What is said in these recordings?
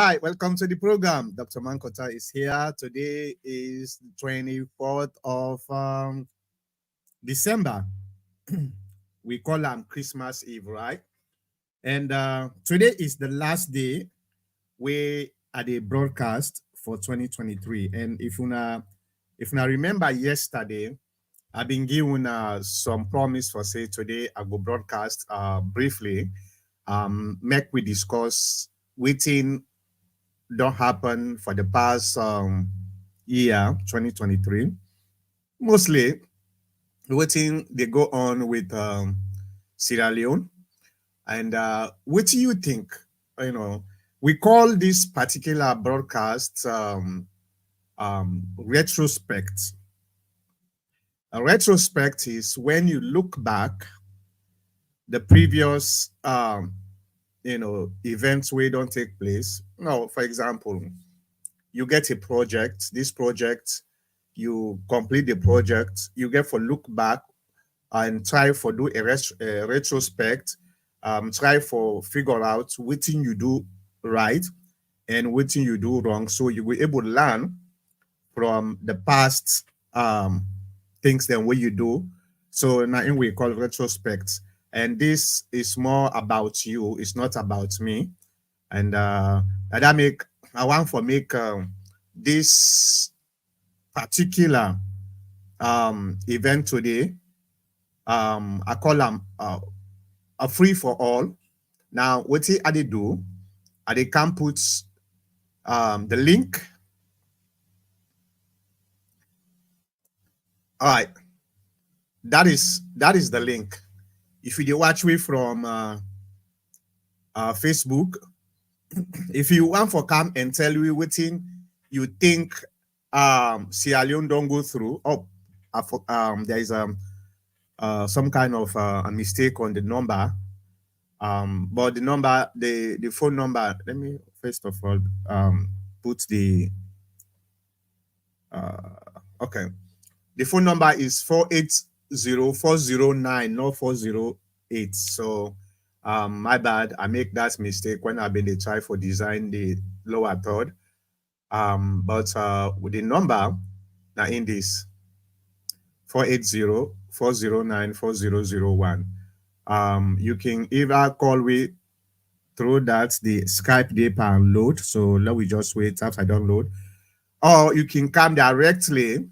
right, welcome to the program. Dr. Mankota is here. Today is the 24th of December. We call them Christmas Eve, right? And today is the last day we at a broadcast for 2023. And if you remember yesterday, I've been given some promise for say today I will broadcast briefly. Make we discuss waiting don't happen for the past year 2023. Mostly waiting they go on with Sierra Leone. And what do you think? You know, we call this particular broadcast retrospect. A retrospect is when you look back the previous events where don't take place. No, for example, you get a project. This project, you complete the project. You get for look back and try for do a retrospect. Try for figure out what thing you do right and what thing you do wrong. So you will able to learn from the past things than what you do. So now we call retrospect. And this is more about you. It's not about me. And I want to make this particular event today. I call them a free for all. Now, what they do? They can put the link. All right, that is the link. If you watch me from Facebook, if you want for come and tell you what thing you think Sierra Leone don't go through, there is some kind of a mistake on the number. But the number, the phone number, let me first of all put the okay. The phone number is 480-409, not 408. So my bad, I make that mistake when I've been try for design the lower third. But with the number now in this 480-409-4001. You can either call me through that the Skype they download. So let me just wait after I download. Or you can come directly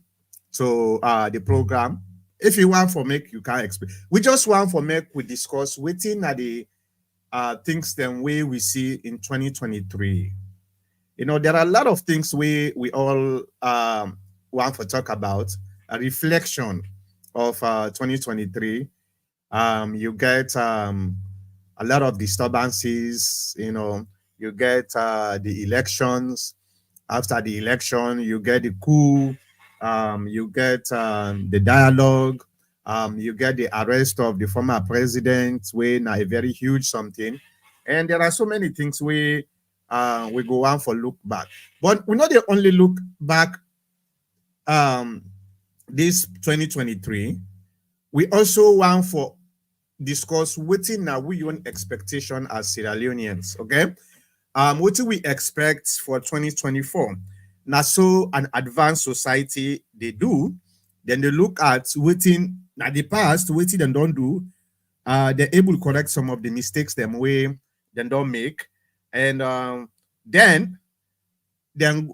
to the program. If you want for make, you can explain. We just want for make we discuss within the things then we see in 2023. You know, there are a lot of things we all want to talk about. A reflection of 2023. You get a lot of disturbances. You know, you get the elections. After the election, you get the coup. You get the dialogue. You get the arrest of the former president, when a very huge something. And there are so many things we go on for look back. But we not the only look back this 2023. We also want for discuss waiting now we own expectation as Sierra Leoneans. Okay. What do we expect for 2024? Now, so an advanced society they do, then they look at waiting now the past, waiting and don't do. They're able to correct some of the mistakes them way then don't make, and then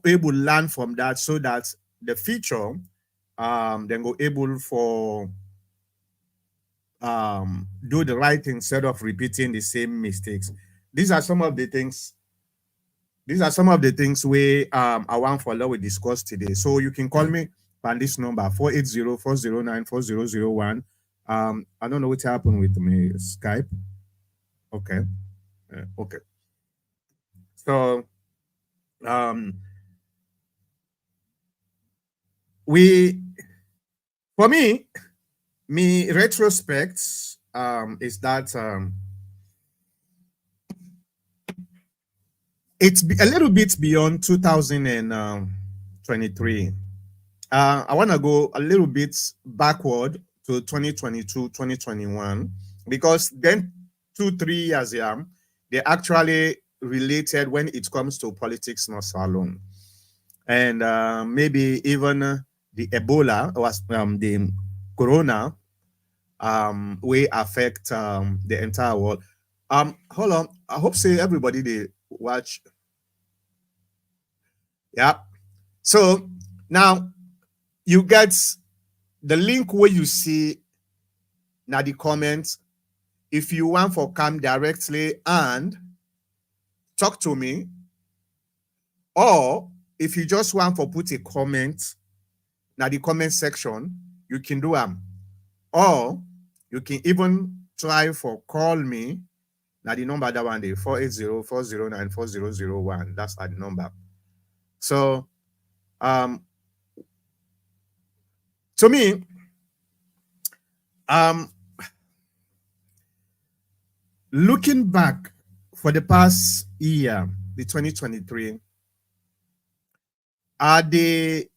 able to learn from that so that the future then go able for do the right thing instead of repeating the same mistakes. These are some of the things. These are some of the things we I want for we discuss today. So you can call me on this number 480-409-4001. I don't know what happened with me Skype. Okay. Okay. So we for me retrospect is that it's a little bit beyond 2023. I want to go a little bit backward to 2022, 2021, because then 2-3 years, yeah, they actually related when it comes to politics, not so alone. And maybe even the Ebola was the Corona will affect the entire world. Hold on. I hope say everybody they watch. Yeah. So now you get the link where you see now the comments. If you want for come directly and talk to me, or if you just want for put a comment now the comment section, you can do them. Or you can even try for call me. Now the number that one day 480-409-4001. That's the number. So um to me, um looking back for the past year, the 2023, are they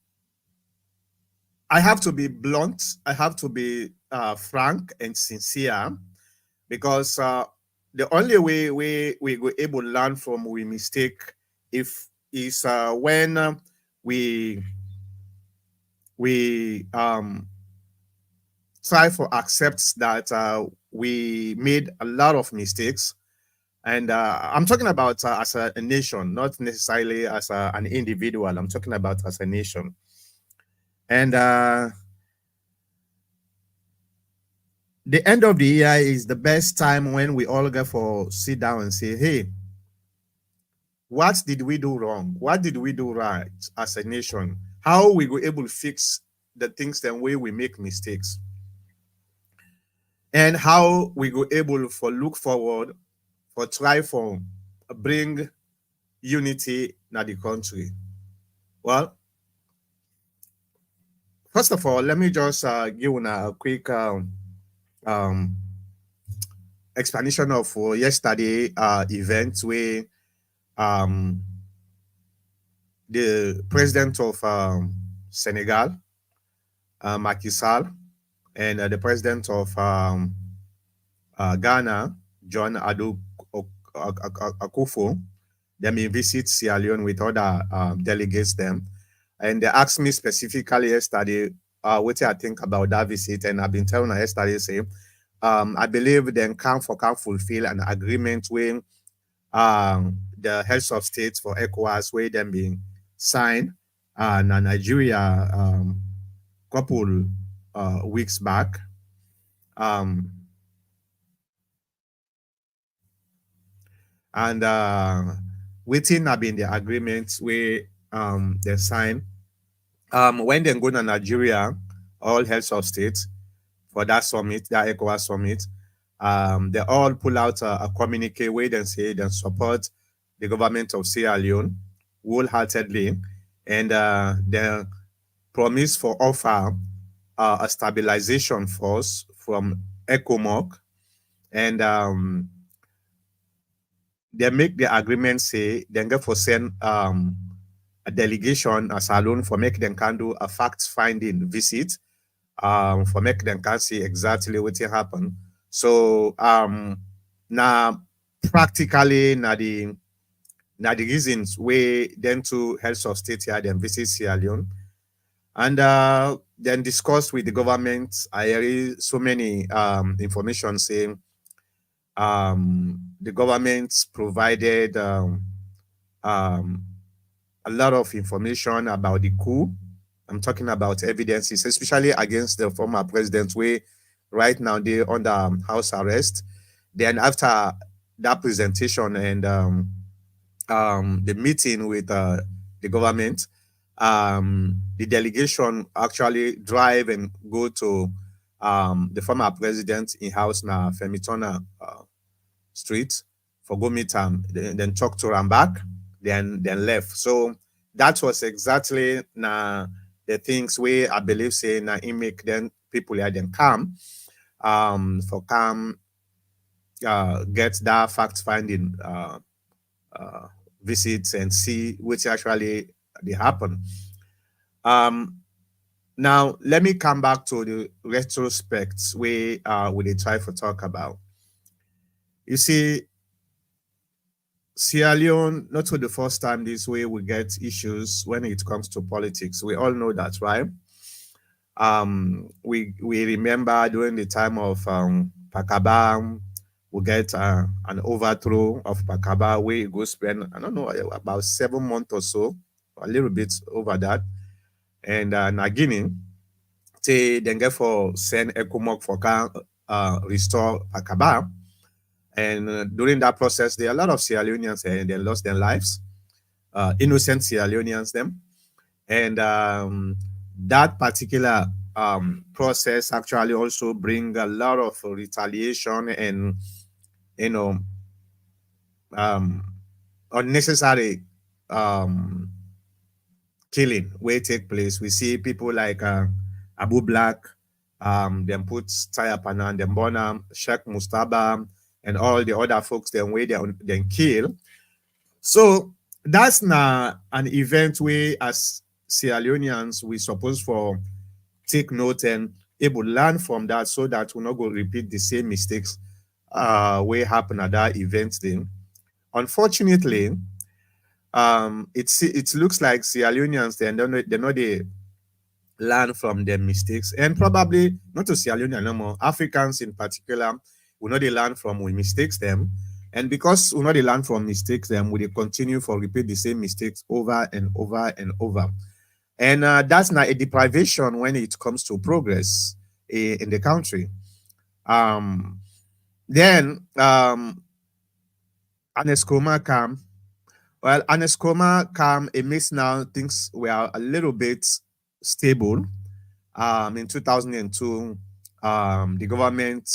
I have to be blunt, I have to be frank and sincere because the only way we were able to learn from we mistake if is when we we try for accept that we made a lot of mistakes. And I'm talking about as a nation, not necessarily as an individual. I'm talking about as a nation. And the end of the year is the best time when we all get for sit down and say, hey, what did we do wrong? What did we do right as a nation? How we were able to fix the things the way we make mistakes? And how we were able for look forward for try for bring unity in the country. Well, first of all, let me just give you a quick um, explanation of yesterday event where um, the president of Senegal, Macky Sall, and the president of Ghana, John Adu Akufo, they may visit Sierra Leone with other delegates them. And they asked me specifically yesterday what I think about that visit. And I've been telling her yesterday, say, I believe they can fulfill an agreement with the heads of states for ECOWAS, where them being signed in Nigeria couple weeks back. Um, and waiting have been the agreements where they sign. When they go to Nigeria, all heads of states for that summit, that ECOWAS summit, they all pull out a communique where they say they support the government of Sierra Leone wholeheartedly, and they promise for offer a stabilization force from ECOMOC, and they make the agreement say they get for send a delegation as alone for make them can do a fact finding visit for make them can see exactly what happened. So now practically now the reasons where then to health of state here then visit Sierra Leone and then discuss with the government. I hear so many information saying the government provided um, a lot of information about the coup. I'm talking about evidences, especially against the former president, where right now they're under house arrest. Then after that presentation and the meeting with the government, the delegation actually drive and go to the former president in house now, Femitona Street, for go meet him, then talk to him back, then left. So that was exactly the things where I believe say na it make then people here then come for come get that fact finding uh, visits and see which actually they happen. Um, Now let me come back to the retrospects we try to talk about. You see, Sierra Leone, not for the first time this way, we get issues when it comes to politics. We all know that, right? We remember during the time of Pakaba, we get an overthrow of Pakaba where it go spend, I don't know, about 7 months or so, a little bit over that. And Nagini, they then get for send Ekomok for can restore Pakaba. And during that process, there are a lot of Sierra Leoneans and they lost their lives, innocent Sierra Leoneans, them. And that particular process actually also bring a lot of retaliation and, you know, um, unnecessary um, killing where take place. We see people like Abu Black, then put Taya Panan, then Bonham, Sheikh Mustaba, and all the other folks then where they then kill. So that's not an event where as Sierra Leoneans we supposed for take note and able learn from that so that we not go repeat the same mistakes where happen at that event then. Unfortunately, it looks like Sierra Leoneans they know they learn from their mistakes and probably not to Sierra Leone no more, Africans in particular, we know they learn from we mistakes them. And because we know they learn from mistakes them, we continue for repeat the same mistakes over and over and over. And that's not a deprivation when it comes to progress in the country. Um, then Anescoma come. Well, Anescoma come, it makes now things were a little bit stable. In 2002, the government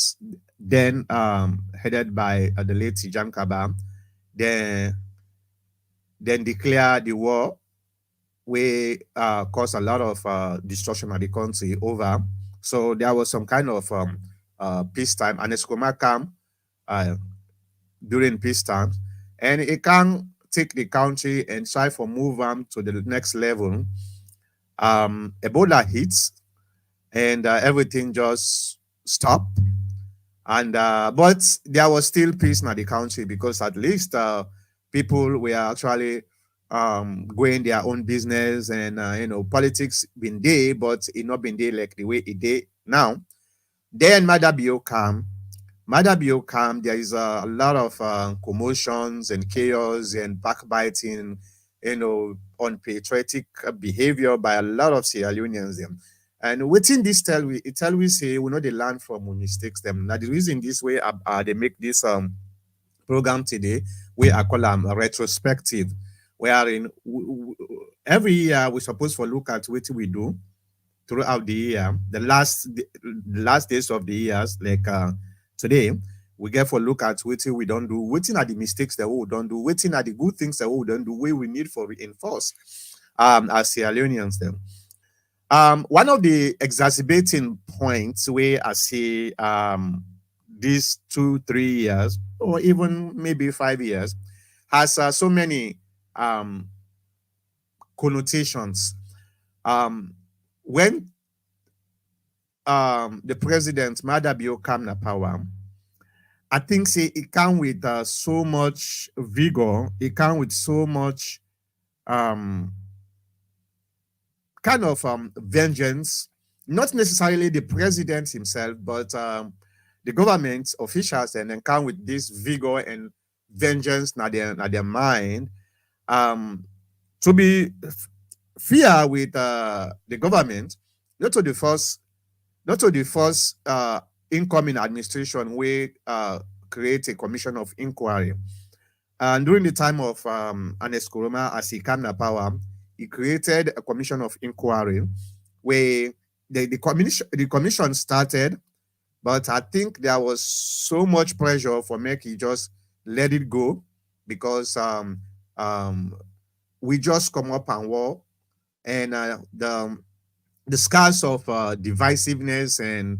then headed by the late Tijam Kaba, then declared the war we caused a lot of destruction of the country over. So there was some kind of peacetime, and Escoma came uh, during peacetime, and it can take the country and try for move on to the next level. Ebola hits, and everything just stopped. And but there was still peace in the country because at least people were actually going their own business and politics been there, but it not been there like the way it did now. Then Madabio come. Madabio come. There is a lot of commotions and chaos and backbiting, unpatriotic behavior by a lot of Sierra Leoneans. Them. And within this tell we say we know they learn from we mistakes them. Now the reason this way they make this program today, we are called a retrospective, wherein every year we supposed to look at what we do throughout the year, the last days of the years, like today, we get for look at what we don't do, what are the mistakes that we don't do, what are the good things that we don't do, where we need for reinforce as Sierra Leoneans then. One of the exacerbating points where I see these 2 3 years or even maybe 5 years has so many connotations. When the president Madabio come to power, I think say it come with so much vigor, it come with so much um, kind of vengeance, not necessarily the president himself, but the government officials and then come with this vigor and vengeance na their mind to be fear with the government, not to the first incoming administration we create a commission of inquiry. And during the time of Ernest Koroma, as he came to power, he created a commission of inquiry where the commission started, but I think there was so much pressure for Meki just let it go because we just come up and war, and the scars of divisiveness and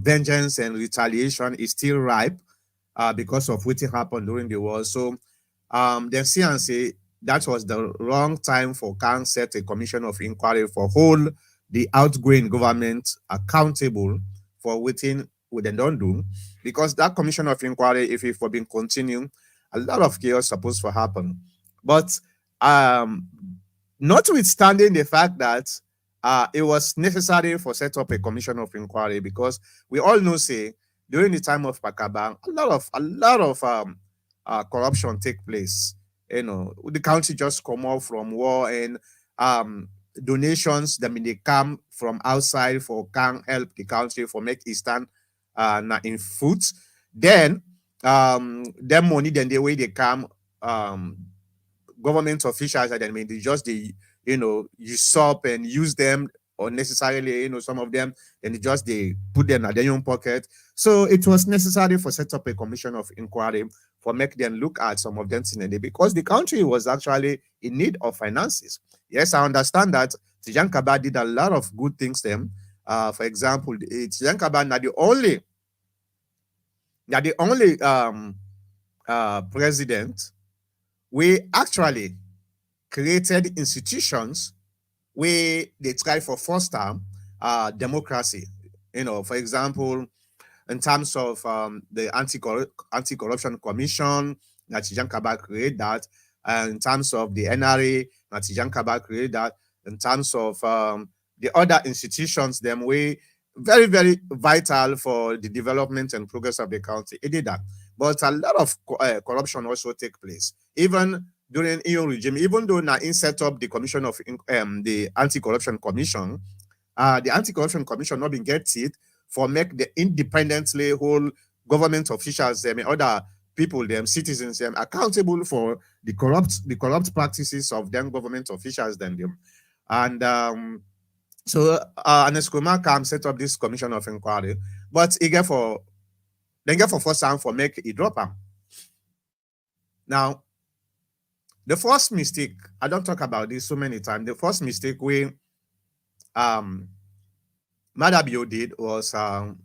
vengeance and retaliation is still ripe because of what happened during the war. So then CNC, that was the wrong time for Kang set a commission of inquiry for hold the outgoing government accountable for what they don't do, because that commission of inquiry, if it for being continued, A lot of chaos supposed to happen. But um, notwithstanding the fact that it was necessary for set up a commission of inquiry, because we all know, say, during the time of Pakabang, a lot of corruption take place. You know, the country just come off from war, and um, donations that mean they come from outside for can help the country for make it stand in foot. Then them money, then the way they come, um government officials, and I mean they just they usurp and use them unnecessarily. Some of them, and they just they put them at their own pocket. So it was necessary for set up a commission of inquiry for make them look at some of them things, because the country was actually in need of finances. Yes, I understand that Tijan Kaba did a lot of good things then. For example, Tijan Kaba not the only president we actually created institutions where they try for foster democracy. For example, in terms of the anti-corruption commission, Natijan Kaba created that. And in terms of the NRA, Natijan Kaba created that. In terms of the other institutions, them way very, very vital for the development and progress of the country. It did that. But a lot of corruption also take place. Even during EU regime, even though now in set up the commission of the anti-corruption commission, the anti-corruption commission not been get it for make the independently whole government officials and other people, them citizens, them accountable for the corrupt practices of them government officials than them. And so Anescoma can set up this commission of inquiry, but he get for first time for make it drop him. Now, the first mistake, I don't talk about this so many times. The first mistake we um Madabio did was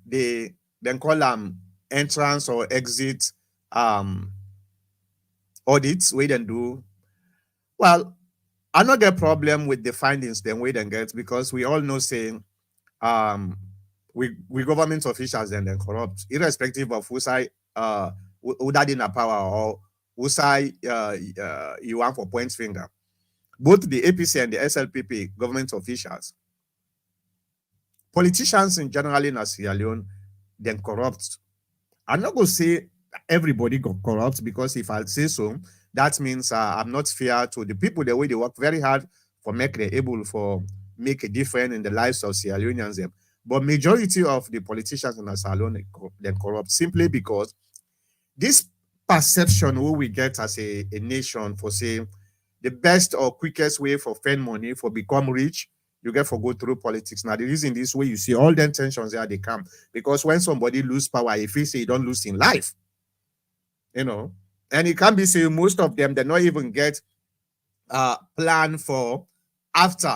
they then call them entrance or exit um audits we then do. Well, I not get problem with the findings then we then get, because we all know saying we government officials then corrupt, irrespective of who side who that in a power, or who side you want for point finger. Both the APC and the SLPP government officials, politicians in general in Sierra Leone, then corrupt. I'm not going to say everybody got corrupt, because if I say so, that means I'm not fair to the people the way they work very hard for make them able for make a difference in the lives of Sierra Leoneans. Them. But majority of the politicians in Sierra Leone then corrupt, simply because this perception we get as a nation for say the best or quickest way for spend money for become rich, you get for go through politics. Now the reason this way you see all the tensions there they come, because when somebody lose power, if he say he don't lose in life, and it can be say most of them they not even get plan for after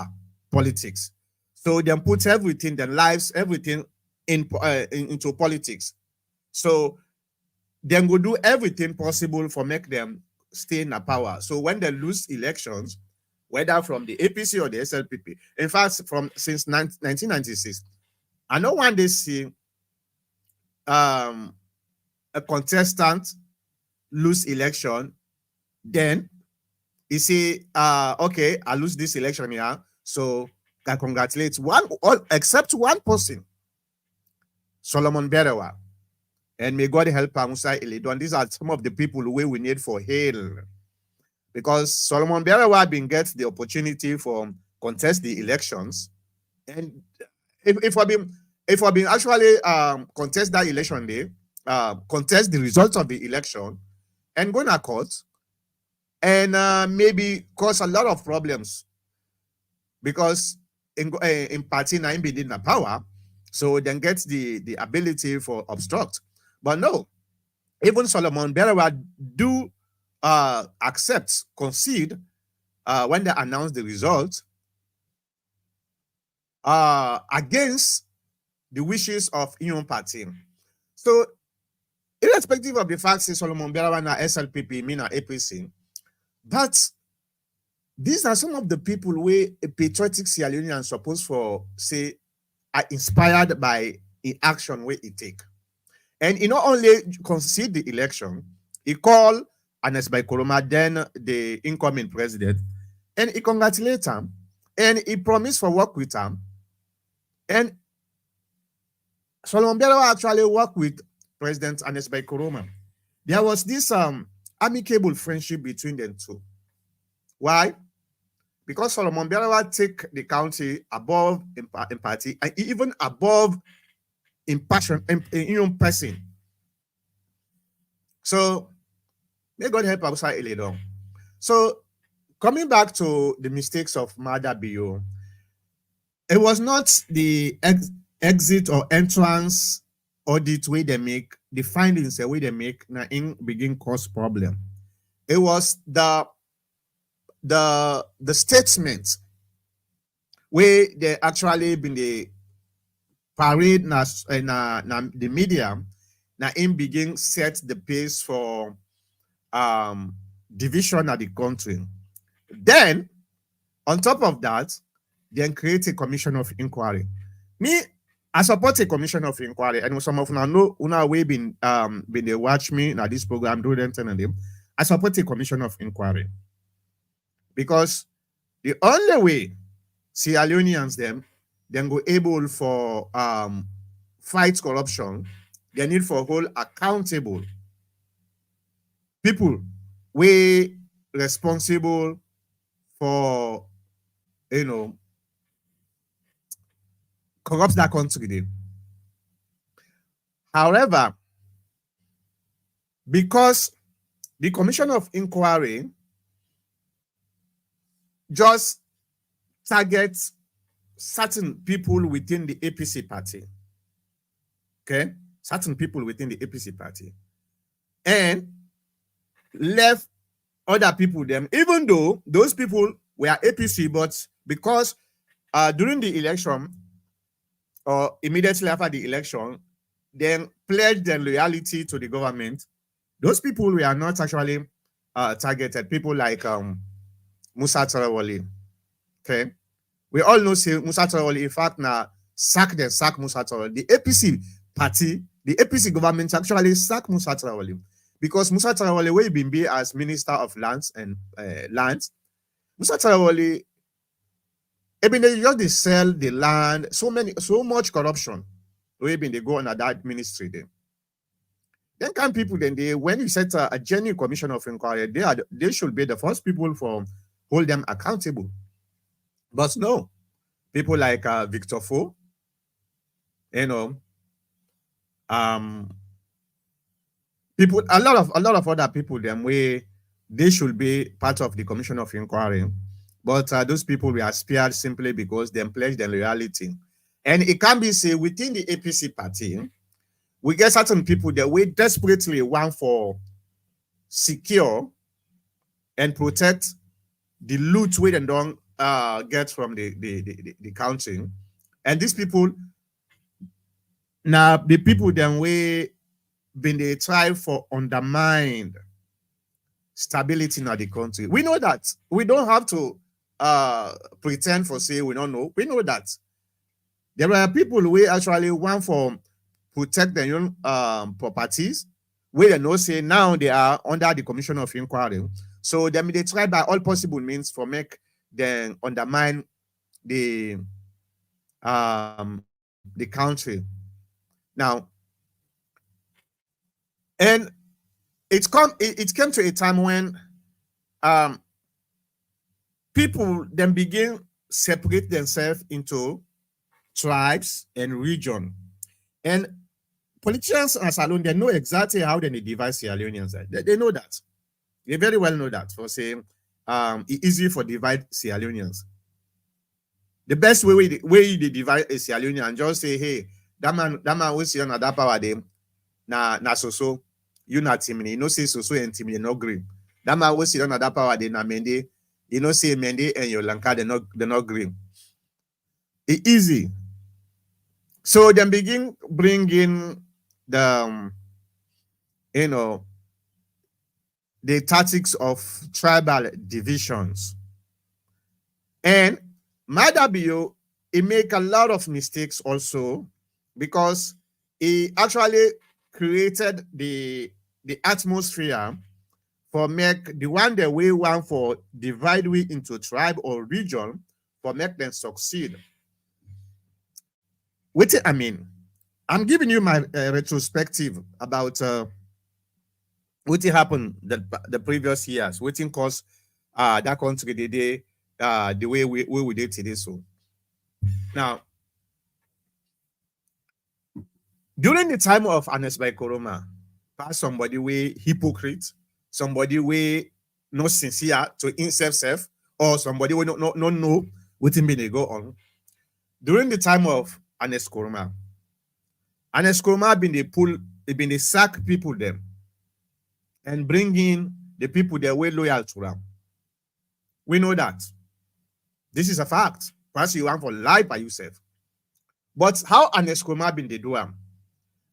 politics. So they put everything, their lives, everything into politics. So they will do everything possible for make them stay in the power. So when they lose elections, whether from the APC or the SLPP, in fact, from since 1996, I know one day see a contestant lose election, then he say, okay, I lose this election here, so I congratulate except one person, Solomon Berewa. And may God help Musa Elidon. These are some of the people who we need for hail. Because Solomon Berewa been get the opportunity for contest the elections. And if I've been actually contest that election day, contest the results of the election and go to court and maybe cause a lot of problems, because in party 9 be in the power, so then gets the ability for obstruct. But no, even Solomon Berewa do concede when they announce the result against the wishes of Ion Party. So, irrespective of the fact that Solomon Berewa na SLPP, me na APC, but these are some of the people where a patriotic Sierra Leonean supposed for say are inspired by the action where it take. And he not only concede the election, he call Ernest Bai Koroma, then the incoming president, and he congratulated him, and he promised for work with him. And Solomon Bello actually worked with President Ernest Bai Koroma. There was this amicable friendship between them two. Why? Because Solomon Bello take the country above in party and even above in passion in person. So may God help us a little. So coming back to the mistakes of Mada Bio, it was not the exit or entrance audit way they make, the findings the way they make na in begin cause problem. It was the statement where they actually been the parade na the media na in begin set the pace for division of the country. Then on top of that, then create a commission of inquiry. Me, I support a commission of inquiry, and some of you know una way been they watch me now this program do them telling them. I support a commission of inquiry because the only way Sierra Leoneans them then go able for fight corruption, they need for hold accountable people we responsible for corrupt that country. Then. However, because the commission of inquiry just targets certain people within the APC party, okay, certain people within the APC party, and left other people them, even though those people were APC, but because during the election or immediately after the election, then pledged their loyalty to the government. Those people were not actually targeted. People like Musa Tarawale. Okay, we all know say Musa Tarawale. In fact, now sack Musa Tarawale. The APC party, the APC government actually sack Musa Tarawale because Musa Tarawale will be as Minister of Lands and Lands. Musa Tarawale, even they just sell the land, so much corruption. They go on at that ministry then can people then when you set a genuine commission of inquiry, they should be the first people for hold them accountable. But no, people like Victor Fo, people a lot of other people them way they should be part of the commission of inquiry. But those people were spared simply because they pledged their loyalty. And it can be said within the APC party, we get certain people that we desperately want for secure and protect the loot we don't get from the country. And these people, now the people then we been they try for undermine stability in the country. We know that. We don't have to pretend for say we don't know. We know that there are people who actually want for protect their own properties, where they know say now they are under the commission of inquiry. So they try by all possible means for make them undermine the country. Now, and it came to a time when people then begin separate themselves into tribes and region. And politicians as alone, they know exactly how they divide Sierra Leoneans. They know that. They very well know that. For saying it's easy for divide Sierra Leoneans. The best way they divide a Sierra Leonean and just say, hey, that man will see on that power them. Na so you not team. You know say so and team no agree. That man will see on that power they na Mende. You know say Mende and your Lanka they not agree. It's easy. So then begin bringing the the tactics of tribal divisions. And Madabio, he make a lot of mistakes also because he actually created the atmosphere for make the one that we want for divide we into tribe or region for make them succeed. What I mean, I'm giving you my retrospective about what happened the previous years, what caused that country the way we did today. So now, during the time of Anes by Koroma, pass somebody way hypocrite, somebody way not sincere to himself, or somebody we not know what been go on. During the time of Anes Koroma been they pull, they been they sack people them and bring in the people that were loyal to them. We know that. This is a fact. Perhaps you want for life by yourself. But how Anes Koroma been they do them?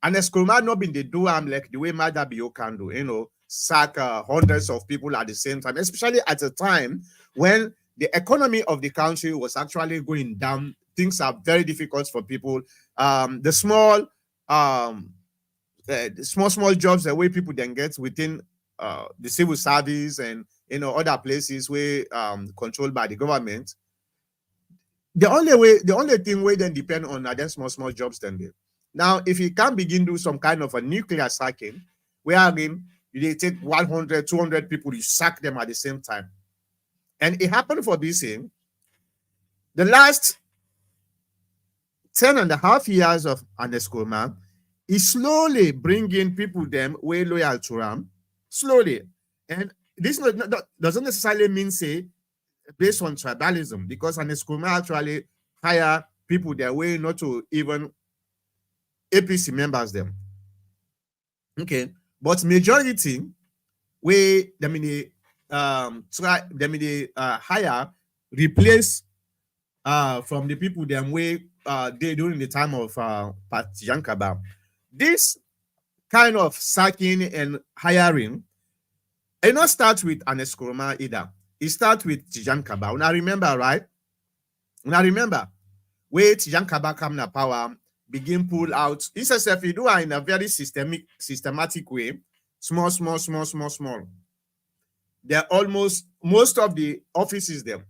And Eskroma not been they do like the way Madabio can do, sack hundreds of people at the same time, especially at a time when the economy of the country was actually going down. Things are very difficult for people. The small jobs the way people then get within the civil service and other places where controlled by the government. The only thing we then depend on are them small jobs then they. Now, if you can begin do some kind of a nuclear sacking, wherein you take 100, 200 people, you sack them at the same time. And it happened for BC. The last 10 and a half years of Anescoma is slowly bringing people them way loyal to them, slowly. And this doesn't necessarily mean, say, based on tribalism, because Anescoma actually hire people their way not to even APC members them. Okay, but majority we hire replace from the people them way they during the time of Pat Yankaba. This kind of sacking and hiring it not start with Aneskroma either. It starts with Tijankaba. When I remember, right? When I remember, where Tijankaba come na power, begin pull out. This is if you do it in a very systematic way, small. They're almost most of the offices them,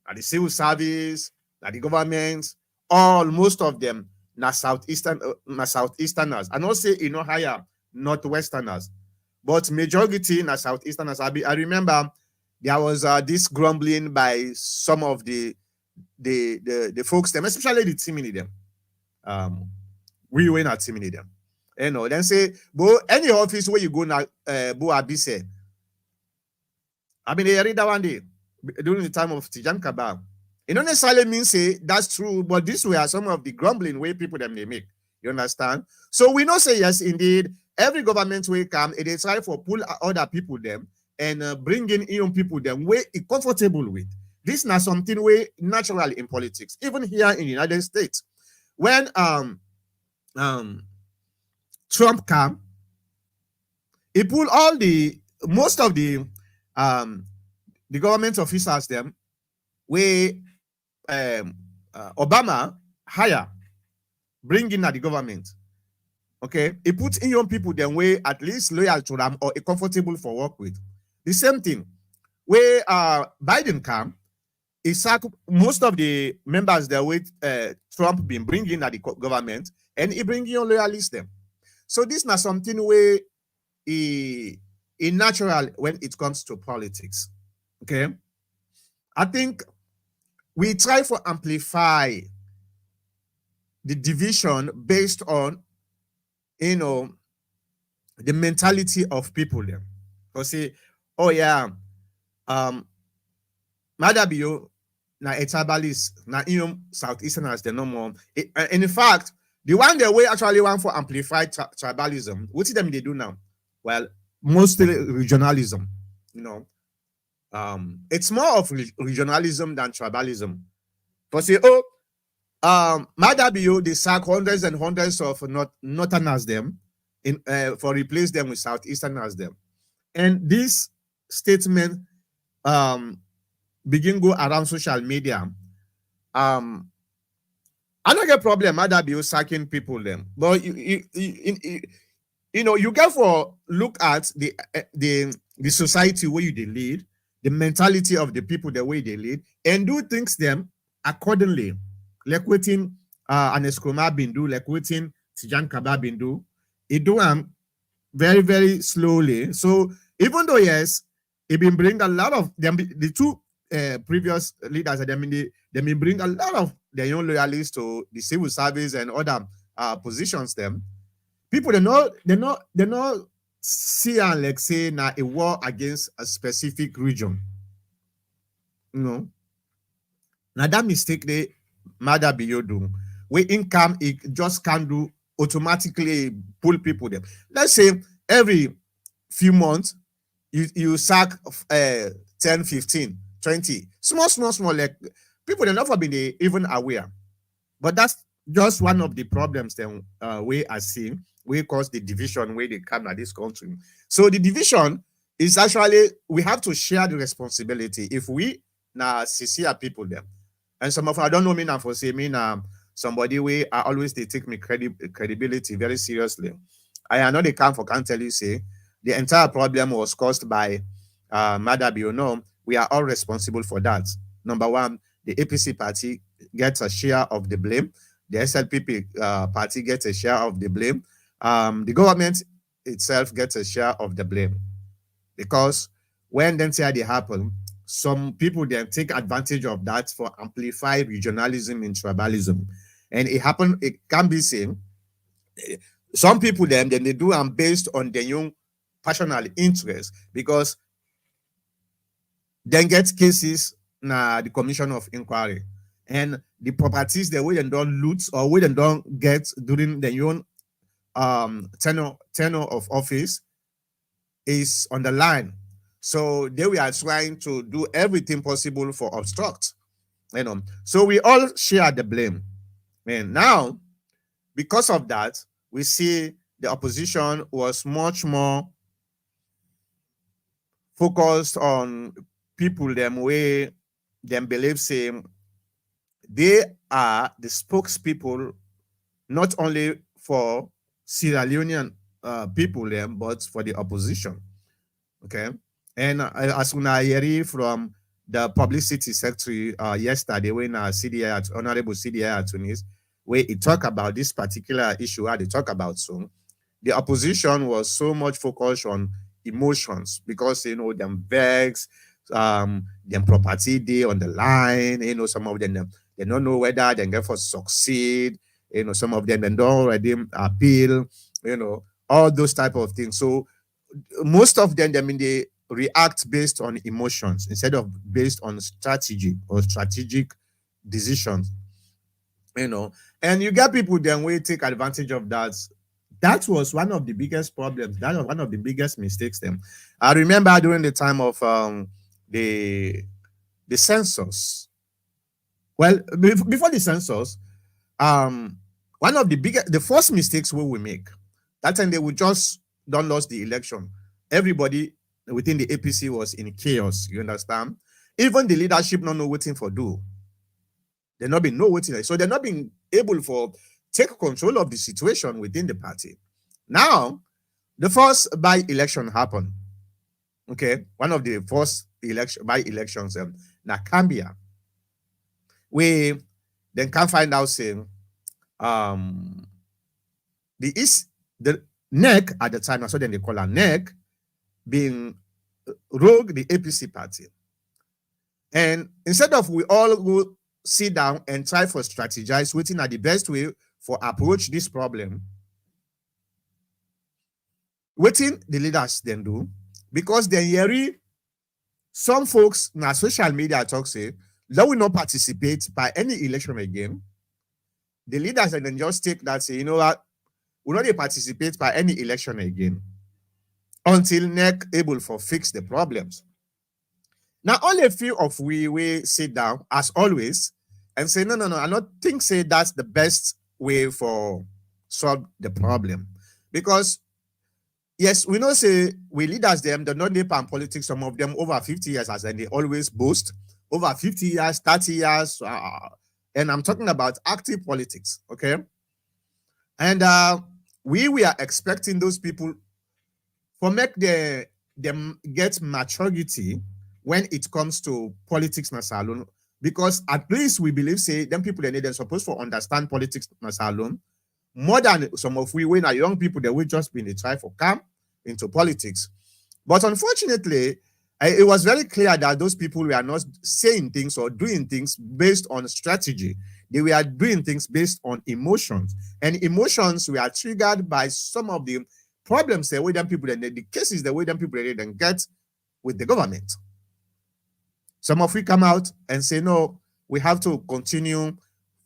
at the civil service, at the government, most of them na southeasterners. And also higher northwesterners, but majority na southeasterners. I remember there was this grumbling by some of the folks them, especially the Timini them. We were not Timini them. Then say, but any office where you go now, Bo Abise. I mean, they read that one day during the time of Tijan Kabal. It don't necessarily mean say that's true, but these were some of the grumbling way people them they make. You understand? So we know say yes, indeed, every government will come and they try for pull other people them and bring in young people them way comfortable with. This is not something way natural in politics, even here in the United States. When Trump came, he pulled most of the government officers them where Obama hire bring in at the government. Okay, he puts in young people them way at least loyal to them or comfortable for work with. The same thing where Biden come, he sacked most of the members that with Trump been bringing at the government, and he bring in loyalists them. So this is not something where is natural when it comes to politics. Okay, I think we try to amplify the division based on the mentality of people there. Because say, oh yeah, Madabio na etabalis na southeasterners the no more. And in fact, the one that we actually want for amplified tribalism, what them they do now? Well, mostly regionalism. It's more of regionalism than tribalism. For say, Madabio they sack hundreds and hundreds of northerners them for replace them with southeasterners them, and this statement begin go around social media. I don't get problem Madabio sacking people them, but you get for look at the the society where you they lead, the mentality of the people the way they lead, and do things them accordingly. Like waiting an Eskroma bin do, like waiting Tijan Kaba bin do. It do very, very slowly. So even though yes, it been bring a lot of them the two previous leaders they been bring a lot of their own loyalists to the civil service and other positions them. People they not see and like say now a war against a specific region. You know. Now that mistake they mother be you do. We income it just can't do automatically pull people them. Let's say every few months you sack 10, 15, 20. Small like people they're not been even aware. But that's just one of the problems then we are seeing, we cause the division where they come at this country. So the division is actually we have to share the responsibility. If we now sincere people them, and some of I don't know me now for say me now somebody we I always they take me credibility very seriously. I know they come for can't tell you say the entire problem was caused by Madabi or no, we are all responsible for that. Number one, the APC party gets a share of the blame. The SLPP party gets a share of the blame. The government itself gets a share of the blame because when then say they happen, some people then take advantage of that for amplify regionalism and tribalism, and it happen. It can be seen. Some people then they do them based on their own personal interest because then get cases na the commission of inquiry and the properties the way they don't loot or way they don't get during their own tenure of office is on the line. So they were trying to do everything possible for obstruct. So we all share the blame. And now, because of that, we see the opposition was much more focused on people them way them believe same they are the spokespeople not only for Sierra Leonean people them but for the opposition. Okay, and as una hear from the publicity secretary yesterday when CDI at Honorable CDI at Tunis, where he talk about this particular issue, how they talk about so the opposition was so much focused on emotions because them vex, them property day on the line, some of them they don't know whether they get for succeed, some of them they don't already appeal, all those type of things. So most of them, I mean, they react based on emotions instead of based on strategy or strategic decisions, and you get people then will take advantage of that. That was one of the biggest problems. That was one of the biggest mistakes. Then I remember during the time of the census. Well, before the census, one of the biggest, the first mistakes we make that time they would just don't lose the election. Everybody within the APC was in chaos. You understand? Even the leadership not know waiting for do. They're not being no waiting, so they're not being able for take control of the situation within the party. Now, the first by-election happened. Okay, one of the first by-elections, Nakambia, we then can find out saying the neck at the time, so then they call her neck, being rogue the APC party. And instead of we all go sit down and try for strategize, waiting at the best way for approach this problem, waiting the leaders then do, because then hearing some folks na social media talk say, they will not participate by any election again. The leaders and then just take that, say, you know what, will not participate by any election again until NEC able for fix the problems. Now, only a few of we sit down as always and say, no, I don't think say that's the best way for solve the problem. Because yes, we know say we leaders them, they're not deep in politics, some of them over 50 years as they always boast, over 50 years, 30 years, and I'm talking about active politics, okay? And we are expecting those people for make the them get maturity when it comes to politics na salon, because at least we believe say them people they need them supposed to understand politics na salon more than some of we when are young people that we just been try for come into politics. But unfortunately, it was very clear that those people were not saying things or doing things based on strategy. They were doing things based on emotions, and emotions were triggered by some of the problems the way them people and the cases the way them people didn't get with the government. Some of we come out and say no, we have to continue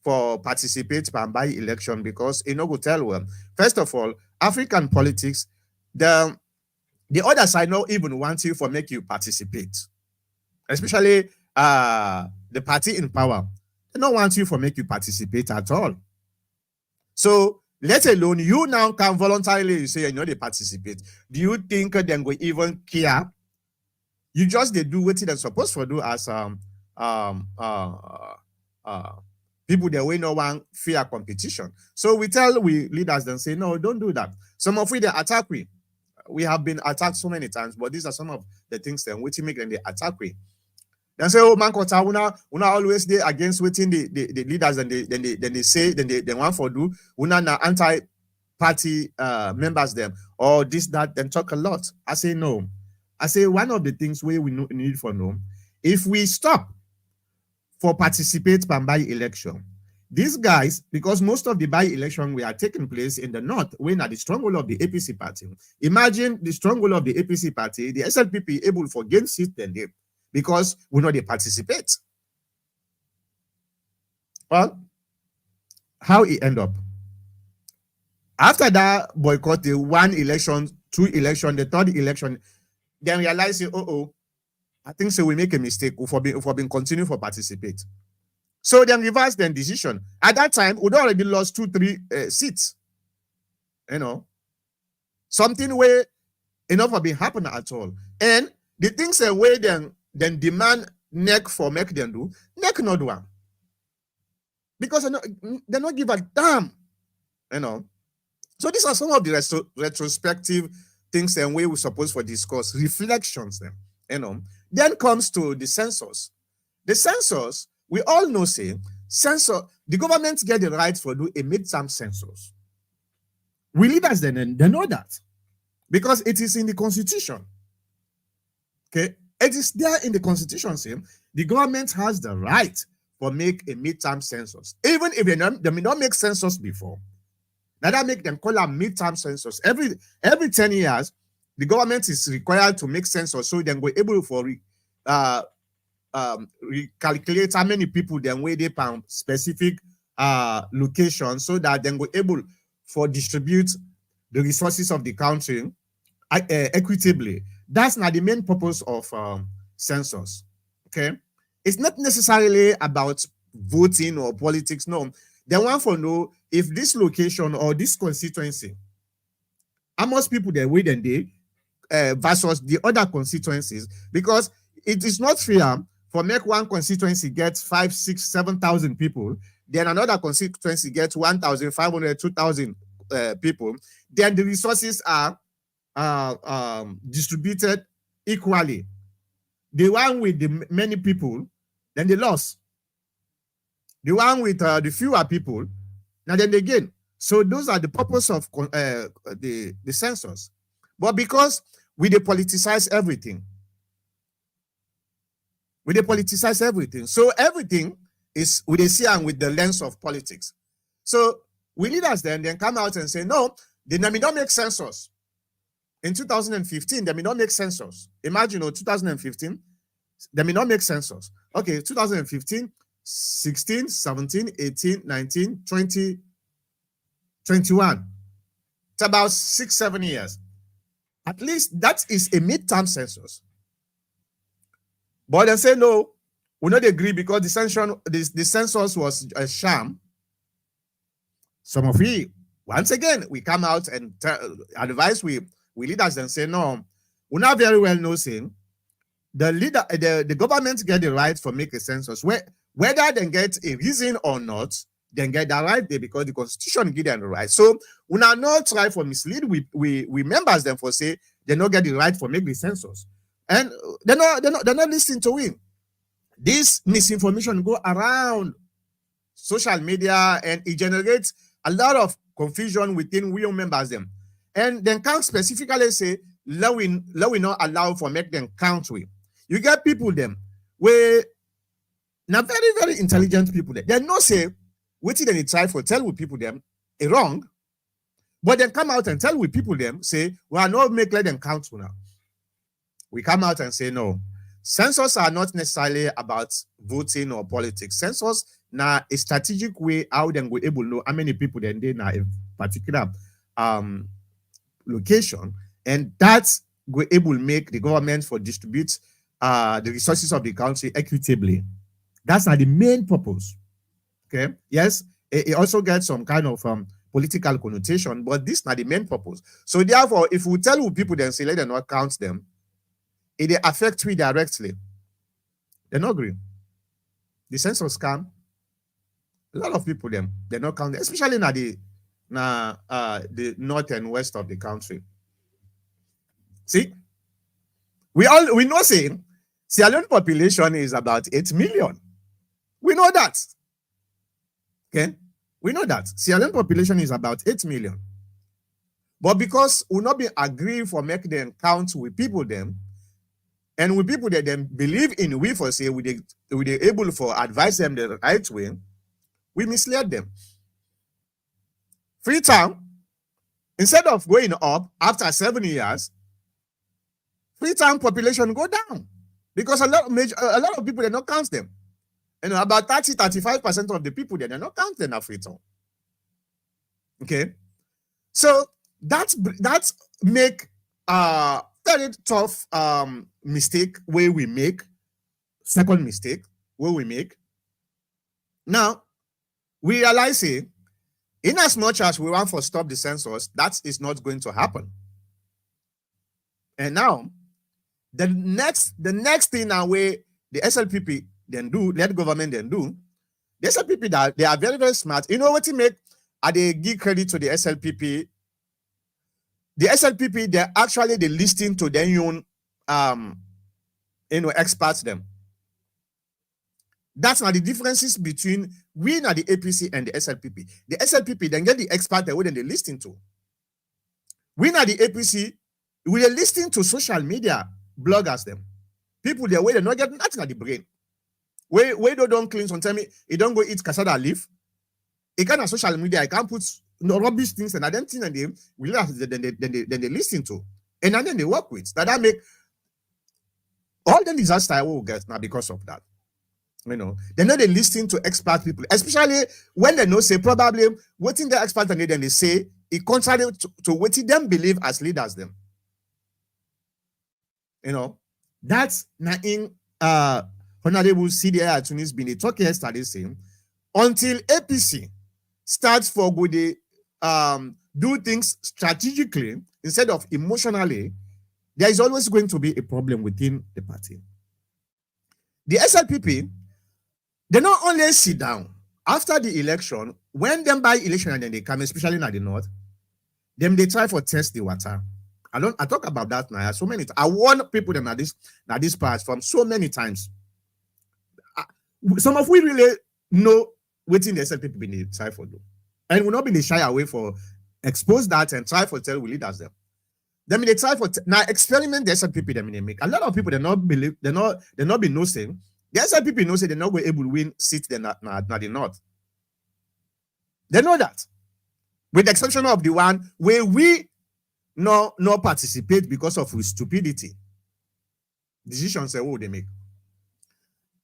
for participate by election because it no go tell well. First of all, African politics, the other side not even want you for make you participate, especially the party in power. They don't want you for make you participate at all. So let alone you now can voluntarily say you know they participate. Do you think they go even care? You just they do what they're supposed to do as um uh people that we no one fear competition. So we tell we leaders then say no, don't do that. Some of we they attack we have been attacked so many times, but these are some of the things that which make them they attack we. Then say, oh man, kota, una always they against waiting the leaders and they say they want for do una na anti-party members them or this that then talk a lot. I say no. I say one of the things we need for no, if we stop for participate by election, these guys, because most of the by-election we are taking place in the north, when at the stronghold of the APC party. Imagine the stronghold of the APC party, the SLPP able for gain seat than they, because we know they participate. Well, how it end up? After that boycott, the one election, two election, the third election, then realize, I think so we make a mistake if we been continue for participate. So then reverse their decision. At that time, we'd already lost 2-3 seats. You know, something where enough have been happening at all. And the things that way then demand neck for make them do, neck not one. Because they're not give a damn. You know. So these are some of the retrospective things and way we're supposed to discuss, reflections then. You know. Then comes to the census. The census, we all know, say, census, the government get the right for do a midterm census. We leaders then they know that because it is in the constitution. Okay, it is there in the constitution. Say the government has the right for make a midterm census, even if they may not make census before. Now that make them call a midterm census every 10 years. The government is required to make census so then we're able for recalculate how many people then where they found specific location so that then we're able for distribute the resources of the country equitably. That's not the main purpose of census. Okay, it's not necessarily about voting or politics. No, they want to know if this location or this constituency, how much people they wait and they versus the other constituencies, because it is not fair for make one constituency get 5, 6, 7,000 people, then another constituency gets 1,500, 2,000 people, then the resources are distributed equally. The one with the many people, then they lost. The one with the fewer people, now then they gain. So those are the purpose of the census. But because we depoliticize everything, so everything is with a see and with the lens of politics. So we leaders then come out and say, no, they may not make census. In 2015, they may not make census. Imagine, 2015, they may not make census. Okay, 2015, 16, 17, 18, 19, 20, 21. It's about 6-7 years. At least that is a midterm census. But they say no, we not agree because the census was a sham. Some of we, once again, we come out and advise we leaders and say no, we not very well know saying the government get the right for make a census. Whether they get a reason or not, then get that right there because the constitution give them the right. So we are not try for mislead we members them for say they not get the right for make the census. And they're not listening to it. This misinformation go around social media and it generates a lot of confusion within real members them. And then can't specifically say let we not allow for make them count with. You get people them where now very, very intelligent people there. They not say waiting they try for tell with people them a wrong, but then come out and tell with people them say we are not make let them count now. We come out and say no. Census are not necessarily about voting or politics. Census now a strategic way how them go able to know how many people then they now a particular location, and that's go able to make the government for distribute the resources of the country equitably. That's not the main purpose. Okay. Yes, it also gets some kind of political connotation, but this is not the main purpose. So therefore, if we tell people then say let them not count them, it affects we directly. They're not agree. The census scam, a lot of people them they're not counting, especially in the north and west of the country. See, we know saying Sierra Leone population is about 8 million. We know that. Okay, we know that Sierra Leone population is about 8 million. But because we not be agree for make them count with people them, and with people that them believe in we for say we they able for advise them the right way, we misled them. Freetown, instead of going up after 7 years, Freetown population go down because a lot of people they not count them. And about 30-35% of the people they're not counting at Freetown. Okay, so that's make very tough mistake where we make second mistake where we make. Now we realize it, in as much as we want to stop the census, that is not going to happen. And now the next thing now where the SLPP then do, let government then do, the SLPP that they are very, very smart. You know what to make? Are they give credit to the SLPP? The SLPP, they're actually they listening to their own experts them. That's not the differences between we and the APC and the SLPP. The SLPP then get the expert that they listen to. We and the APC, we are listening to social media bloggers them. People there where they not get nothing at the brain. Where they don't clean sometimes, it don't go eat cassava leaf. It kind of social media, I can't put rubbish things and them things and they will then they listen to. And then they work with. That make all the disaster I will get now because of that. You know, they know they listen to expert people, especially when they know say probably what in the expert and then they say it contrary to what them believe as leaders them. You know, that's not in Honorable CDI Atunis been talking yesterday saying until APC starts for good do things strategically instead of emotionally, there is always going to be a problem within the party. The SLPP, they not only sit down after the election, when them by election and then they come, especially in the north, them they try for test the water. I talk about that now so many times. I warn people them at this part from so many times. Some of we really know waiting the SLPP be try for do. And will not be shy away for expose that and try for tell we leaders them. Then they try for now experiment the SLPP them they make. A lot of people they not believe, they not be no saying. The SLPP know say they're not going able to win seats then not the north. They know that. With the exception of the one where we no participate because of stupidity. Decisions say what they make.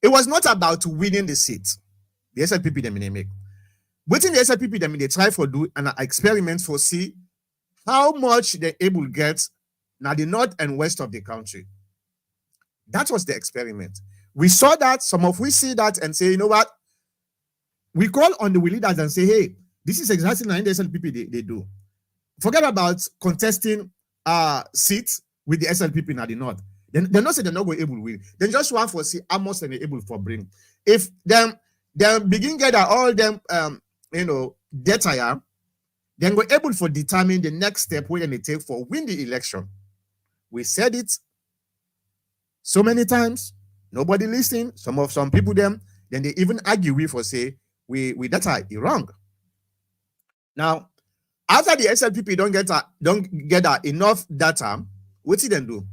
It was not about winning the seat. The SLPP them they make. But in the SLPP them they try for do an experiment for see how much they're able to get now the north and west of the country. That was the experiment. We saw that, some of we see that and say, you know what? We call on the leaders and say, hey, this is exactly what the SLPP they do. Forget about contesting seats with the SLPP in the north. They not say they're not going able to win. They just want for see how much they're able for bring. If them begin get all them data, then we're able for determine the next step where they take for win the election. We said it so many times. Nobody listening. Some people them, then they even argue with or say we data wrong. Now, after the SLPP don't get enough data, what did they do?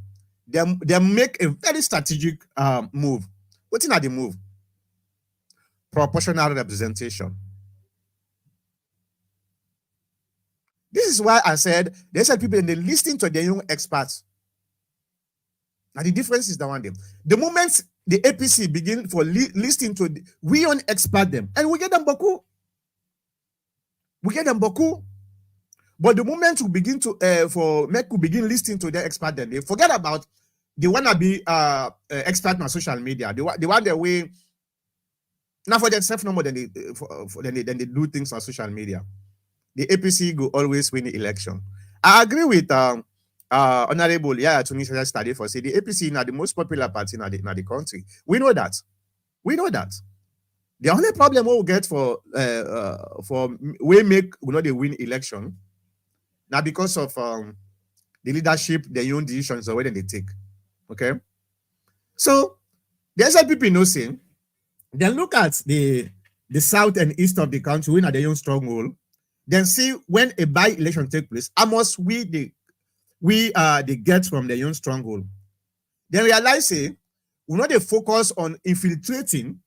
They make a very strategic move. What's in the move? Proportional representation. This is why I said the SLPP and they listen to their young experts. Now the difference is the one them. The moment the APC begin for listening to we on expert them and we get them beaucoup. We get them beaucoup. But the moment we begin to we begin listening to their expert them, they forget about they wanna be expert on social media. They want their way. Now for themselves no more than they do things on social media. The APC go always win the election. I agree with Honorable Tunisia study for say the APC now the most popular party in the country. We know that. The only problem we'll get for we make they win election now because of the leadership, their own decisions or whether they take. Okay. So the SLPP no saying then look at the south and east of the country, we are their own stronghold. Then see when a by-election take place, how much we get from their own stronghold. Then realize we know they focus on infiltrating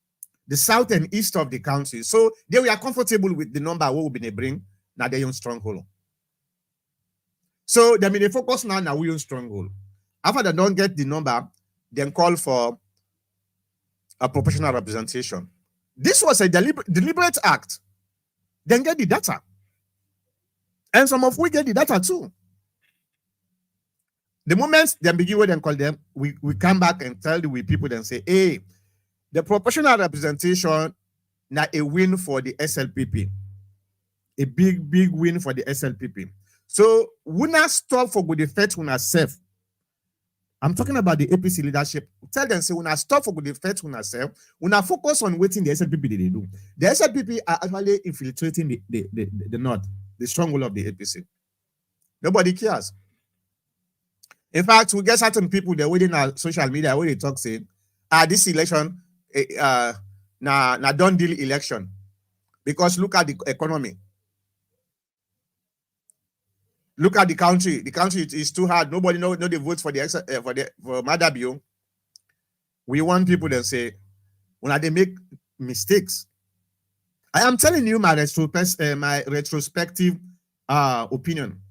the south and east of the country. So they were comfortable with the number what we bring now their own stronghold. So they focus now we own stronghold. After they don't get the number, then call for a proportional representation. This was a deliberate act. Then get the data. And some of we get the data too. The moment they begin with and call them, we come back and tell the people and say, hey, the proportional representation now a win for the SLPP. A big win for the SLPP. So we not stop for good effect on ourselves. I'm talking about the APC leadership. Tell them, say, when I stop for good effect on ourselves, when I focus on waiting the SLPP they do. The SLPP are actually infiltrating the north, the stronghold of the APC. Nobody cares. In fact, we get certain people they're waiting on social media where they talk saying, this election, na don't deal election. Because look at the economy. Look at the country. The country is too hard. Nobody know they vote for for Madabio. We want people that say when they make mistakes. I am telling you my retrospective opinion.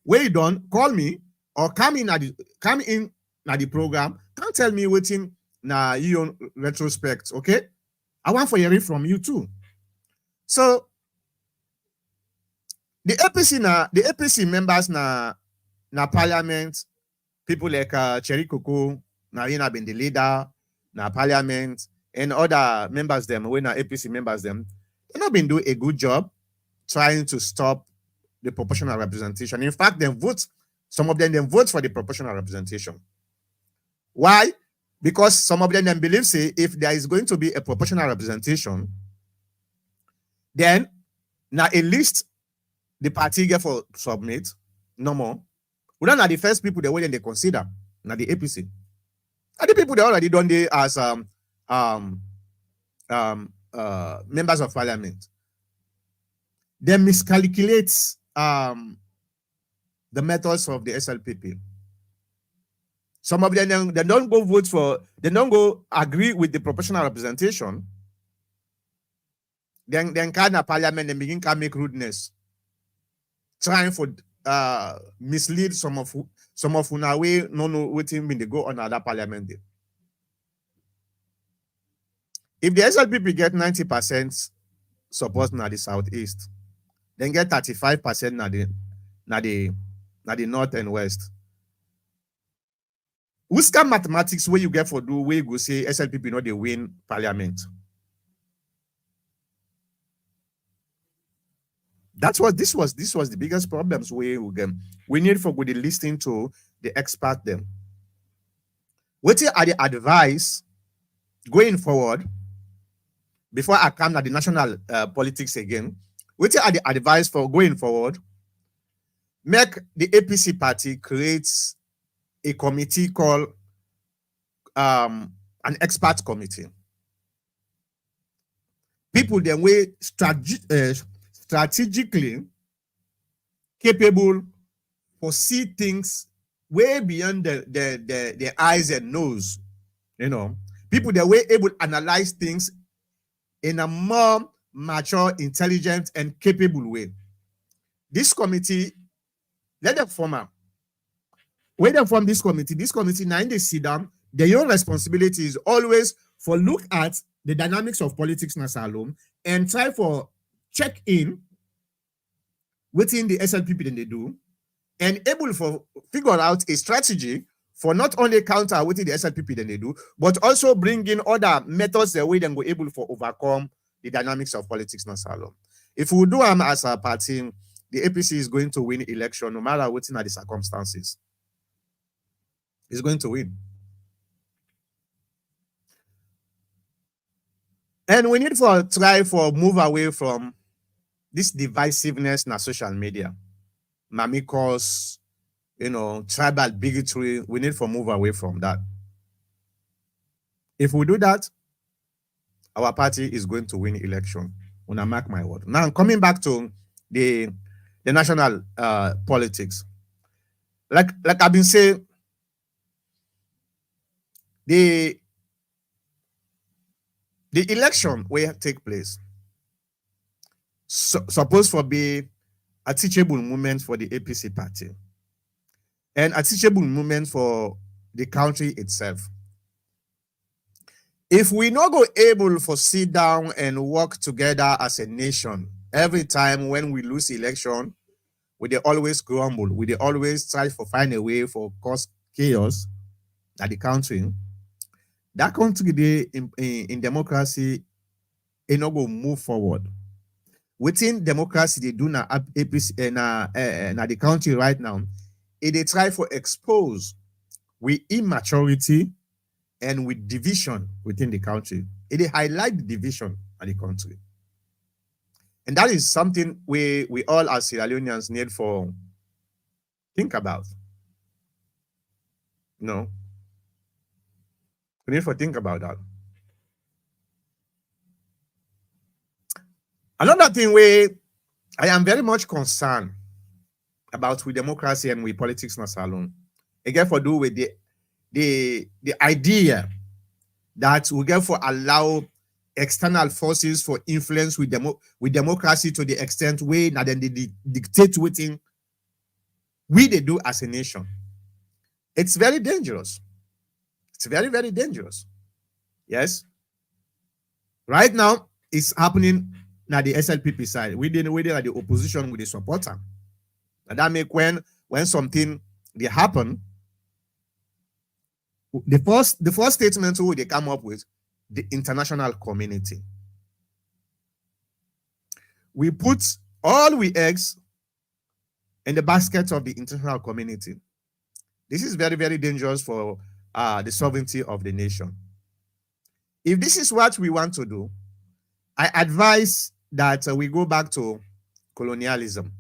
When you done, call me or come in at the program. Can't tell me waiting na you retrospect. Okay, I want for hearing from you too. So the APC members na parliament, people like Cherry Coco, Narina been the leader, na parliament, and other members them, when APC members them, they not been doing a good job trying to stop the proportional representation. In fact, some of them vote for the proportional representation. Why? Because some of them believe say if there is going to be a proportional representation, then now at least the party get for submit no more. We don't are the first people they consider now the APC. And the people they already done they as members of parliament. They miscalculate the methods of the SLPP. Some of them they don't go vote for, they don't go agree with the proportional representation. Then kind of parliament and begin to make rudeness, trying for mislead some of una way no waiting when they go on other parliament day. If the SLPP get 90% support na the southeast, then get 35% na the north and west. Which kind mathematics where you get for do where you go say SLPP not they win parliament? This was the biggest problems we need for good listening to the expert them. What are the advice going forward before I come to the national politics again? What are the advice for going forward? Make the APC party creates a committee called an expert committee. People then way strategically capable for see things way beyond the eyes and nose. You know, people that were able to analyze things in a more mature, intelligent, and capable way. This committee, let them form up. When they form this committee now they sit down, their own responsibility is always for look at the dynamics of politics in Salome and try for check in within the SLPP than they do, and able for figure out a strategy for not only counter within the SLPP than they do, but also bring in other methods the way then go able for overcome the dynamics of politics in Salome. If we do them as a party, the APC is going to win election no matter what in the circumstances. It's going to win. And we need for try for move away from this divisiveness in social media. Mami cause, tribal bigotry. We need for move away from that. If we do that, our party is going to win election. When I mark my word. Now coming back to the national politics. Like I've been saying, the election will take place. Supposed to be a teachable moment for the APC party and a teachable moment for the country itself. If we not go able for sit down and work together as a nation, every time when we lose election, we they always grumble, we they always try to find a way for cause chaos at the country. That country they in democracy, it not go move forward. Within democracy, they do na APC na the country right now. They try for expose with immaturity and with division within the country. They highlight the division of the country. And that is something we all as Sierra Leoneans need for think about. No. We need to think about that. Another thing where I am very much concerned about with democracy and with politics in Salon, again for do with the idea that we get for allow external forces for influence with democracy to the extent where now then they dictate within we they do as a nation. It's very dangerous. It's very, very dangerous. Yes. Right now, it's happening now the SLPP side. We didn't at the opposition with the supporter. And that make when something they happen, the first statement who they come up with, the international community. We put all we eggs in the basket of the international community. This is very, very dangerous for the sovereignty of the nation. If this is what we want to do, I advise that we go back to colonialism.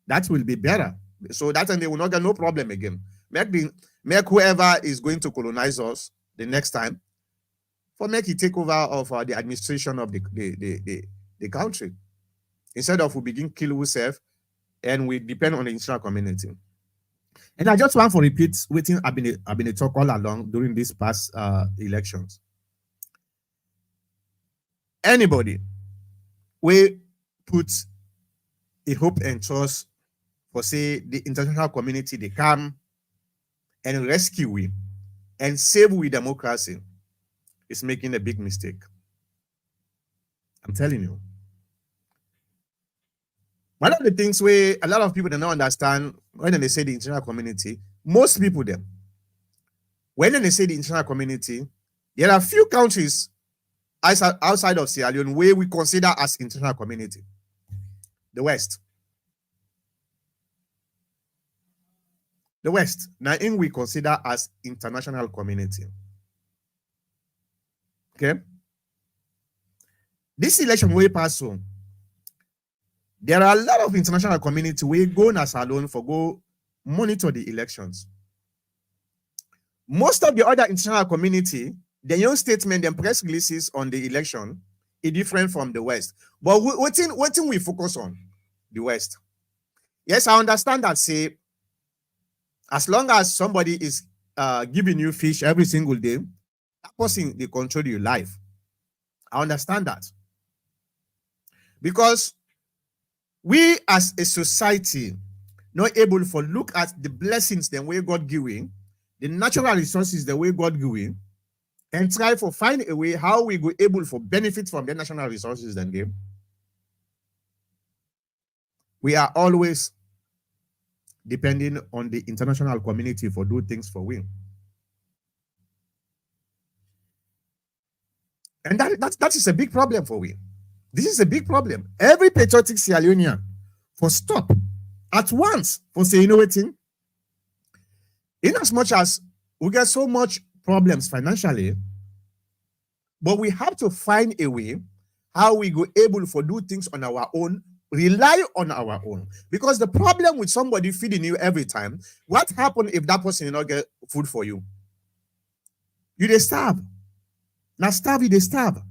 That will be better. So that and they will not get no problem again. Make whoever is going to colonize us the next time, for make it take over of the administration of the country. Instead of we begin kill ourselves and we depend on the international community. And I just want to repeat within I've been talk all along during these past elections. Anybody we put a hope and trust for say the international community they come and rescue we and save we democracy is making a big mistake. I'm telling you. One of the things where a lot of people don't understand when they say the international community, most people them, when they say the international community, there are few countries outside of Sierra Leone where we consider as international community. The West. The West. Now in we consider as international community. Okay. This election way pass on. There are a lot of international community we go as alone for go monitor the elections. Most of the other international community, their own statement and press releases on the election is different from the West. But what thing we focus on? The West. Yes, I understand that, say, as long as somebody is giving you fish every single day, that person, they control your life. I understand that. Because we as a society not able to look at the blessings the way God giving, the natural resources the way God giving, and try to find a way how we go able to benefit from the national resources then give. We are always depending on the international community for do things for we. And that is a big problem for we. This is a big problem. Every patriotic Sierra Leonean for stop at once for say, you know what thing? In as much as we get so much problems financially, but we have to find a way how we go able for do things on our own, rely on our own. Because the problem with somebody feeding you every time, what happens if that person did not get food for you? You they starve. Now starve, you they starve.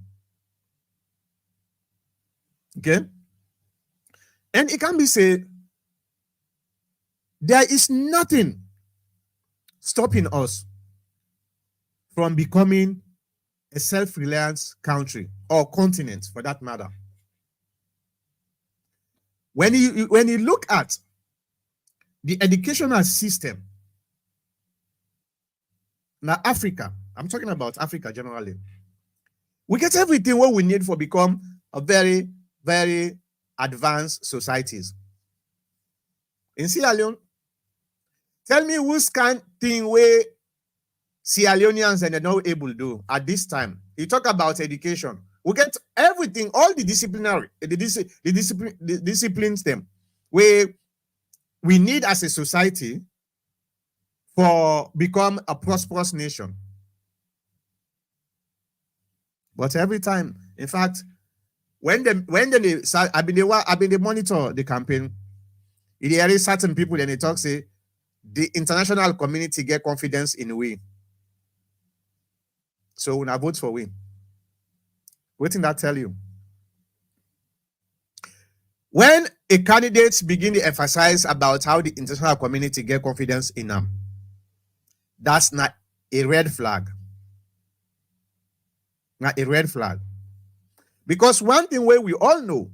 Okay? And it can be said, there is nothing stopping us from becoming a self-reliant country or continent for that matter. When you look at the educational system, now Africa, I'm talking about Africa generally, we get everything what we need for become a very, very advanced societies. In Sierra Leone, tell me who's kind thing where Sierra Leoneans and they're not able to do at this time. You talk about education. We get everything, all the disciplines them where we need as a society for become a prosperous nation. But every time, in fact, when they I've been monitor the campaign, there is certain people then they talk say the international community get confidence in we. So when I vote for we, what did that tell you? When a candidate begin to emphasize about how the international community get confidence in them, that's not a red flag. Not a red flag. Because one thing where we all know,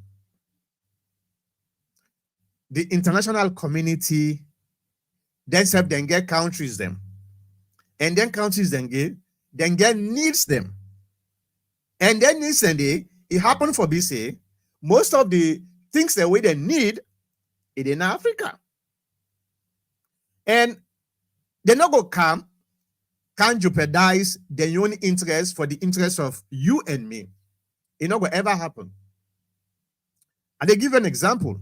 the international community themselves then get countries them. And then countries then get needs them. And then needs and it happened for BC. Most of the things that we they need it in Africa. And they're not going to can jeopardize their own interest for the interest of you and me. It not going to ever happen. And they give an example.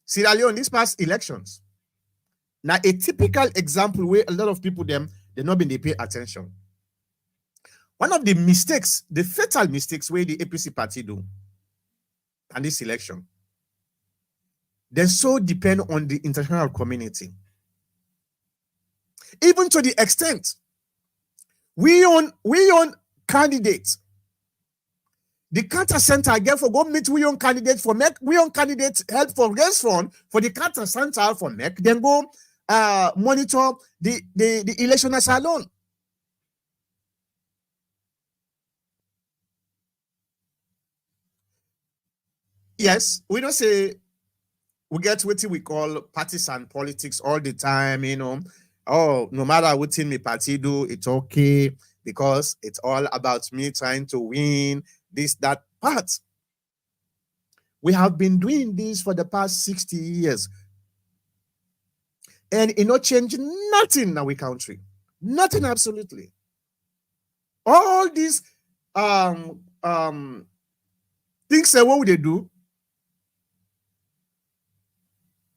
Sierra Leone, these past elections. Now, a typical example where a lot of people they're not been they pay attention. One of the mistakes, the fatal mistakes where the APC party do in this election, they so depend on the international community. Even to the extent we own candidates. The counter center get for go meet we own candidates for make we own candidates help for raise fund for the counter center for make then go monitor the election as alone. Yes, we don't say we get what we call partisan politics all the time, you know. Oh, no matter what in my party do, it's okay because it's all about me trying to win this, that part. We have been doing this for the past 60 years. And it not change nothing in our country. Nothing absolutely. All these things that what would they do?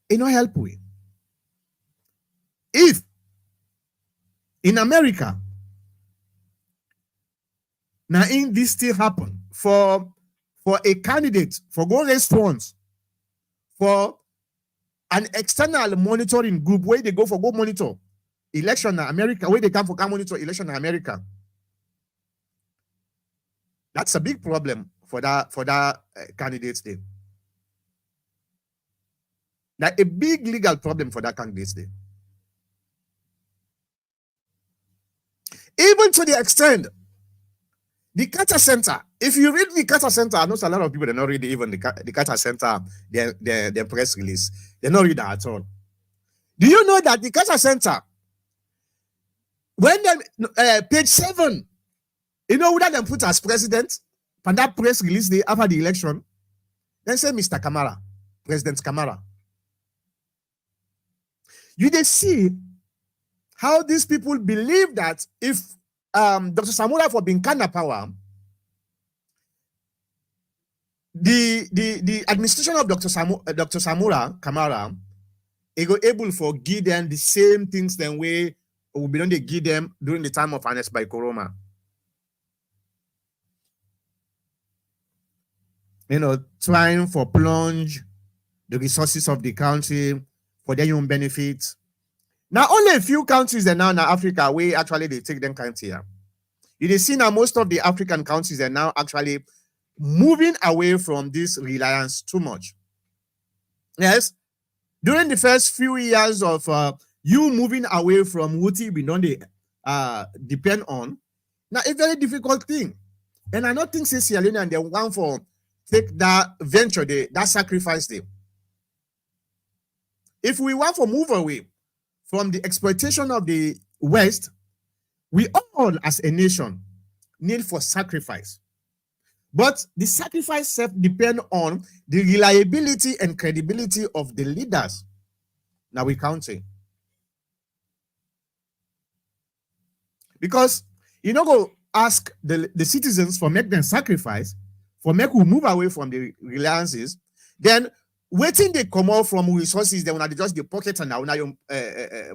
It not help we. If in America, now in this still happen for a candidate for go response for an external monitoring group where they go for go monitor election in America, where they come for come monitor election in America. That's a big problem for that candidates day. Like a big legal problem for that candidates day. Even to the extent, the Carter Center, if you read the Carter Center, I know a lot of people, they're not reading even the Carter Center, their press release. They're not reading that at all. Do you know that the Carter Center, when they, page 7, you know who they put as president, for that press release day after the election, then say Mr. Kamara, President Kamara. You they see how these people believe that if Dr. Samura for being kind of power, the administration of Dr. Samura Kamara, it go able for give them the same things than way we be done they give them during the time of Ernest by Koroma. You know, trying for plunge the resources of the country for their own benefit. Now, only a few countries are now in Africa where actually they take them country here. You see now most of the African countries are now actually moving away from this reliance too much. Yes, during the first few years of you moving away from what you don't depend on, now a very difficult thing. And I don't think Sierra Leone and they want for take that venture, that sacrifice them. If we want to move away from the exploitation of the West, we all as a nation need for sacrifice. But the sacrifice self depend on the reliability and credibility of the leaders. Now we counting. Because you know go ask the citizens for make them sacrifice, for make we move away from the reliances, then waiting they come out from resources, then when they just the pockets and now your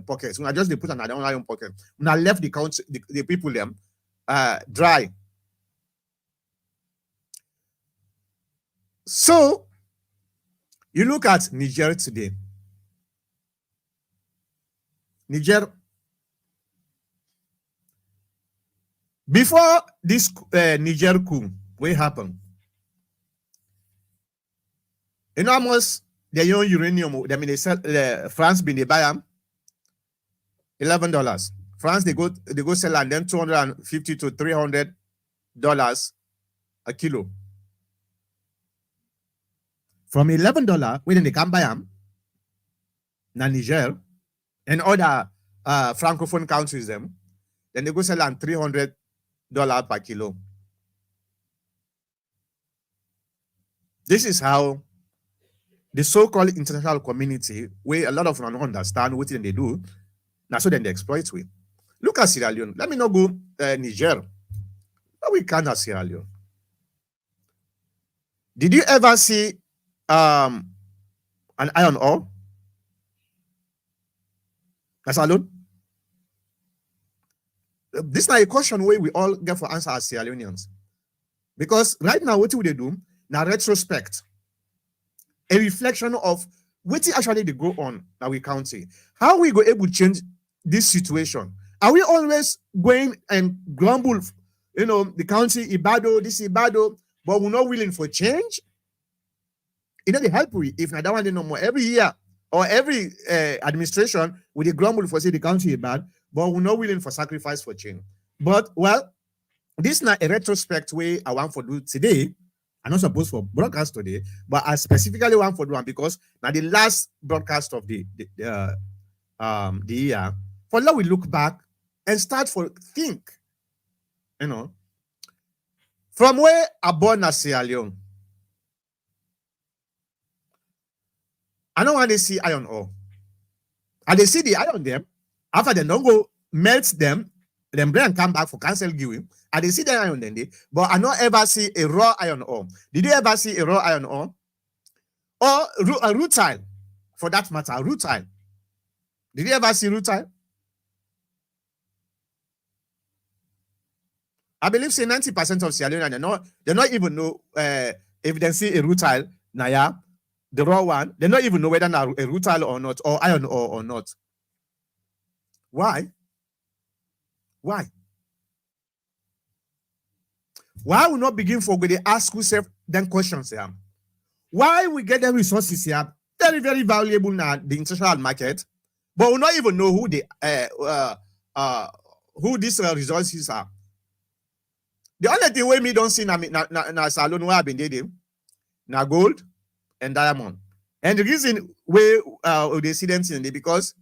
pockets, when I just they put another on your pocket, when I left the country, the people them dry. So you look at Niger today. Niger, before this Niger coup, what happened? You know, almost the young uranium, I mean, they sell France been they buy them $11. France they go sell and then $250 to $300 a kilo. From $11, when they can buy them, na Niger and other francophone countries them, then they go sell on $300 per kilo. This is how the so-called international community, where a lot of them don't understand what they do, now so then they exploit with. Look at Sierra Leone. Let me not go Niger. But we can't have Sierra Leone. Did you ever see an iron ore? That's alone. This is not a question where we all get for answer as Sierra Leoneans. Because right now, what do they do? Now, retrospect. A reflection of what actually they go on that we county. How we go able to change this situation? Are we always going and grumble, you know, the country, Ibado, this Ibado, but we're not willing for change? You know, the help we, if not that one, no more every year or every administration, with the grumble for say the country is bad, but we're not willing for sacrifice for change. But, well, this is not a retrospect way I want for do today. I'm not supposed for broadcast today, but I specifically want for one because now the last broadcast of the year, for now we look back and start for think, you know, from where I born as Sierra Leone. I don't want to see iron ore. And they see the iron them after they don't go melt them, then bring and come back for cancel giving. And they see the iron then they, but I don't ever see a raw iron ore. Did you ever see a raw iron ore? Or a rutile, for that matter, rutile. Did you ever see rutile? I believe say 90% of Sierra Leone, they not even know if they see a rutile, Naya, the raw one, they don't even know whether a rutile or not, or iron ore or not. Why? Why? Why we not begin for they ask yourself them questions here? Why we get the resources here? Very, very valuable now the international market, but we not even know who these resources are. The only thing we me don't see na salon where I've been dating, na gold and diamond. And the reason we they see them in because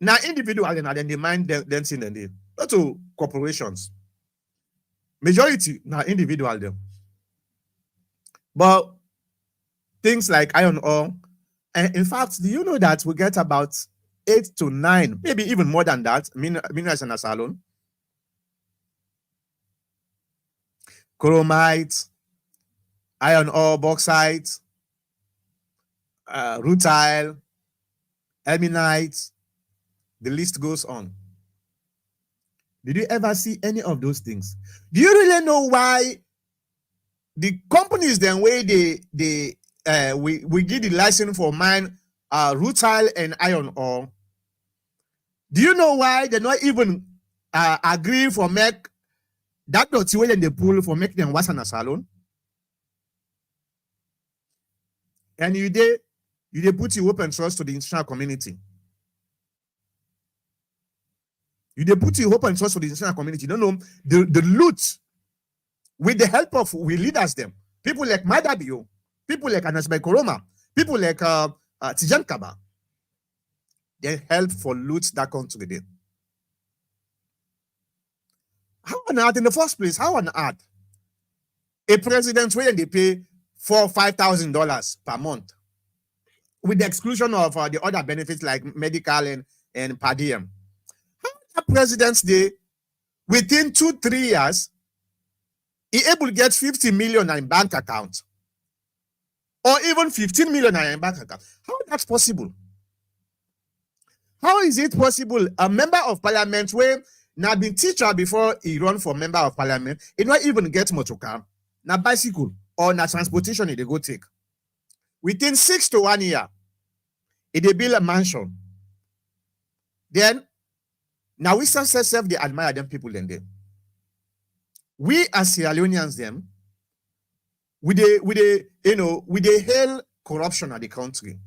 now individual and then they mind them in the not to corporations. Majority now individual them. But things like iron ore, and in fact, do you know that we get about 8 to 9, maybe even more than that, minerals in a salon? Chromite, iron ore, bauxite, rutile, ilmenite, the list goes on. Did you ever see any of those things? Do you really know why the companies then way we give the license for mine rutile and iron ore? Do you know why they're not even agree for make that dirty way in the pool for making them wash in a salon? And you put your open trust to the international community. You put your hope and trust for the international community. You don't know the loot with the help of we leaders them. People like Madabio, people like Anasbai Koroma, people like Tijan Kaba. They help for loot that country there. How on earth in the first place? How on earth a president where they pay $4,000-$5,000 per month with the exclusion of the other benefits like medical and per diem? President's Day, within 2-3 years, he able to get 50 million in bank account, or even 15 million in bank account. How that's possible? How is it possible? A member of parliament where now been teacher before he run for member of parliament, he not even get motor car, na bicycle or na transportation they go take. Within 6 to 1 year, they build a mansion. Then now we self they admire them people in there. We as Sierra Leoneans them, we hail corruption at the country.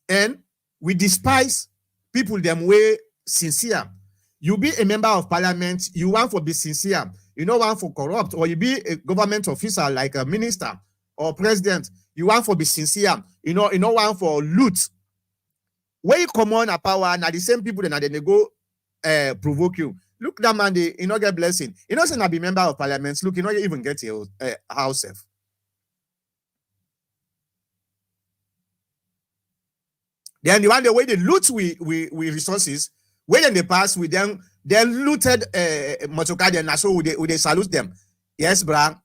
And we despise people them way sincere. You be a member of parliament, you want to be sincere, you don't want for corrupt, or you be a government officer like a minister or president, you want to be sincere, you don't want for loot. When you come on a power, now the same people then they go provoke you. Look, that man, they not get blessing. You know, say not be member of parliament. Look, you not even get your house. Then the one the way they loot we resources, when in the past we then looted motocar and so we they salute them. Yes, brah,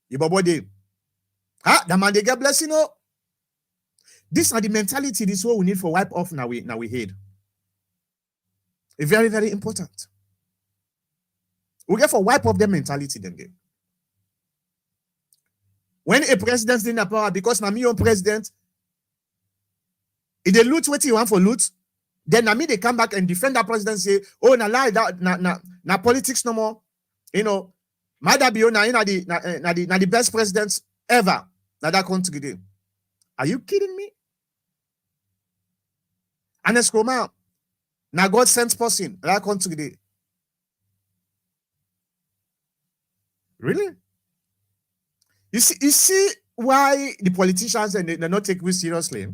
you body. The man they get blessing. No. This are the mentality. This is what we need for wipe off now we head. It's very, very important. We get for wipe off their mentality then. When a president's in the power, because now me own president, if they loot what you want for loot, then me they come back and defend that president, say, oh, na lie that na politics no more. You know, Madabio na the best presidents ever na that country day. Are you kidding me? And Escoma, now God sent person that country day. Really? You see why the politicians and they not take we seriously.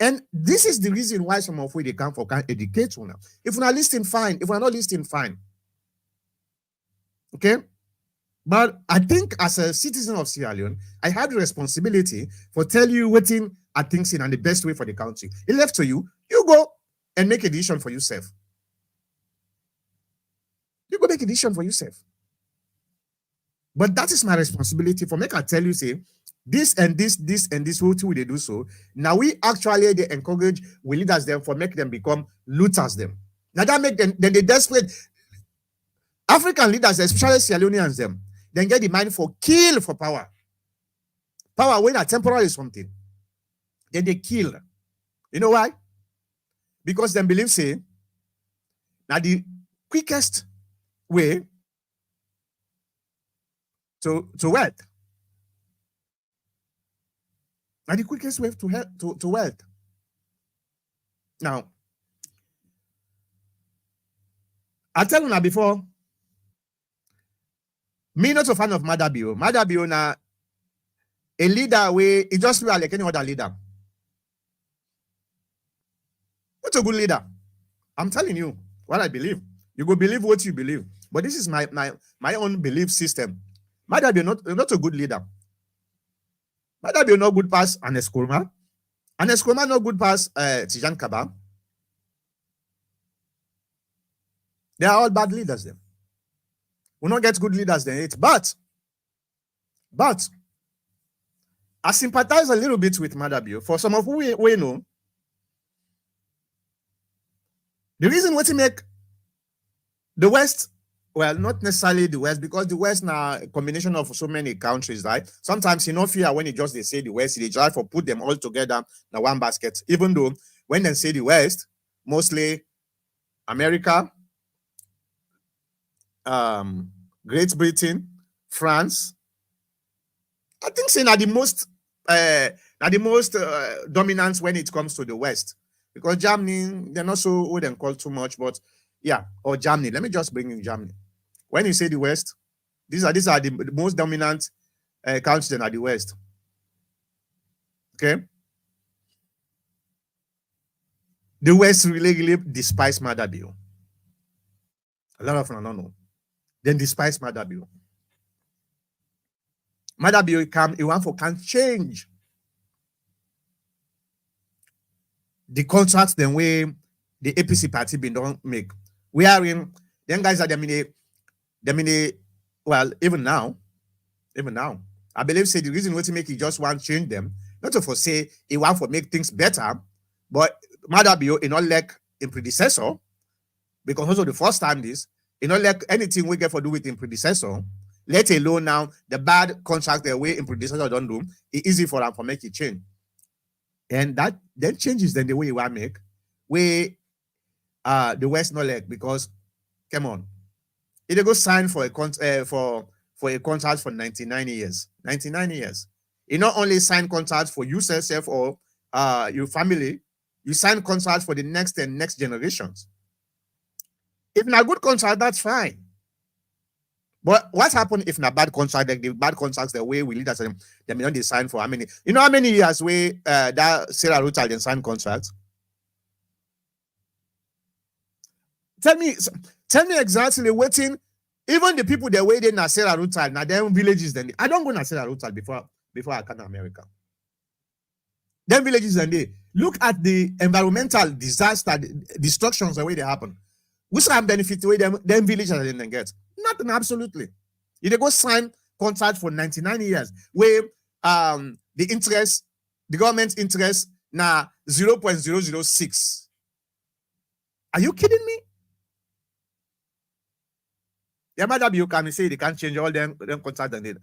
And this is the reason why some of we they come for can educate you now. If we're not listening, fine. If we're not listening, fine. Okay? But I think as a citizen of Sierra Leone, I had the responsibility for tell you what I think in and the best way for the country. It left to you. You go and make a decision for yourself. You go make a decision for yourself. But that is my responsibility for make I tell you, say, this and this and this, what will they do so? Now we actually they encourage, we leaders them for make them become looters them. Now that make them, then they desperate. African leaders, especially Sierra Leoneans them, then get the mind for kill for power. Power when a temporary is something. Then they kill. You know why? Because them believe say now the quickest way to wealth. Now the quickest way to wealth. Now, I tell you now before, me not a fan of Madabio. Madabio na a leader way he just feel like any other leader. What's a good leader? I'm telling you what I believe. You go believe what you believe. But this is my own belief system. Madabio not a good leader. Madabio not good pass an Eskroma. An Eskroma not good pass Tijan Kaba. They are all bad leaders then. We not get good leaders then. But I sympathize a little bit with Madabio. For some of who we know, the reason what to make the West, well, not necessarily the West, because the West now a combination of so many countries, right? Sometimes you know fear when you just they say the West, they try for put them all together in one basket. Even though when they say the West, mostly America, Great Britain, France. I think saying are the most dominant when it comes to the West. Because Germany, they're not so old and called too much, but yeah, or Germany. Let me just bring in Germany. When you say the West, these are the most dominant countries in the West. Okay. The West really despise Madabio. A lot of them don't know. Then despise Madabio. Madabio he want for can change the contracts the way the APC party been don't make. We are in them guys are well, even now, I believe say the reason why to make he just want to change them, not to for say he want for make things better, but Madabio in not like in predecessor, because also the first time this, you know, like anything we get for do with in predecessor, let alone now the bad contract the way in predecessor don't do, it's easy for them for make it change. And that then changes then the way you want to make, way the West not like, because come on, if they go sign for a for a contract for 99 years. 99 years. You not only sign contracts for yourself or your family, you sign contracts for the next and next generations. If not good contract, that's fine. But what happened if not bad contract, like the bad contracts, the way we lead us, they may not sign for how many? You know how many years we that Sarah Rutal then sign contracts? Tell me exactly waiting. Even the people that wait in Sarah Rutal, now them villages then I don't go to Sarah Rutal before I come to America. Them villages and they look at the environmental disaster, destructions the way they happen. Which have benefit way them villages didn't get? Nothing, absolutely. If they go sign contract for 99 years, where the government interest now 0.006. Are you kidding me? Yeah, madam, you can say they can't change all them contract and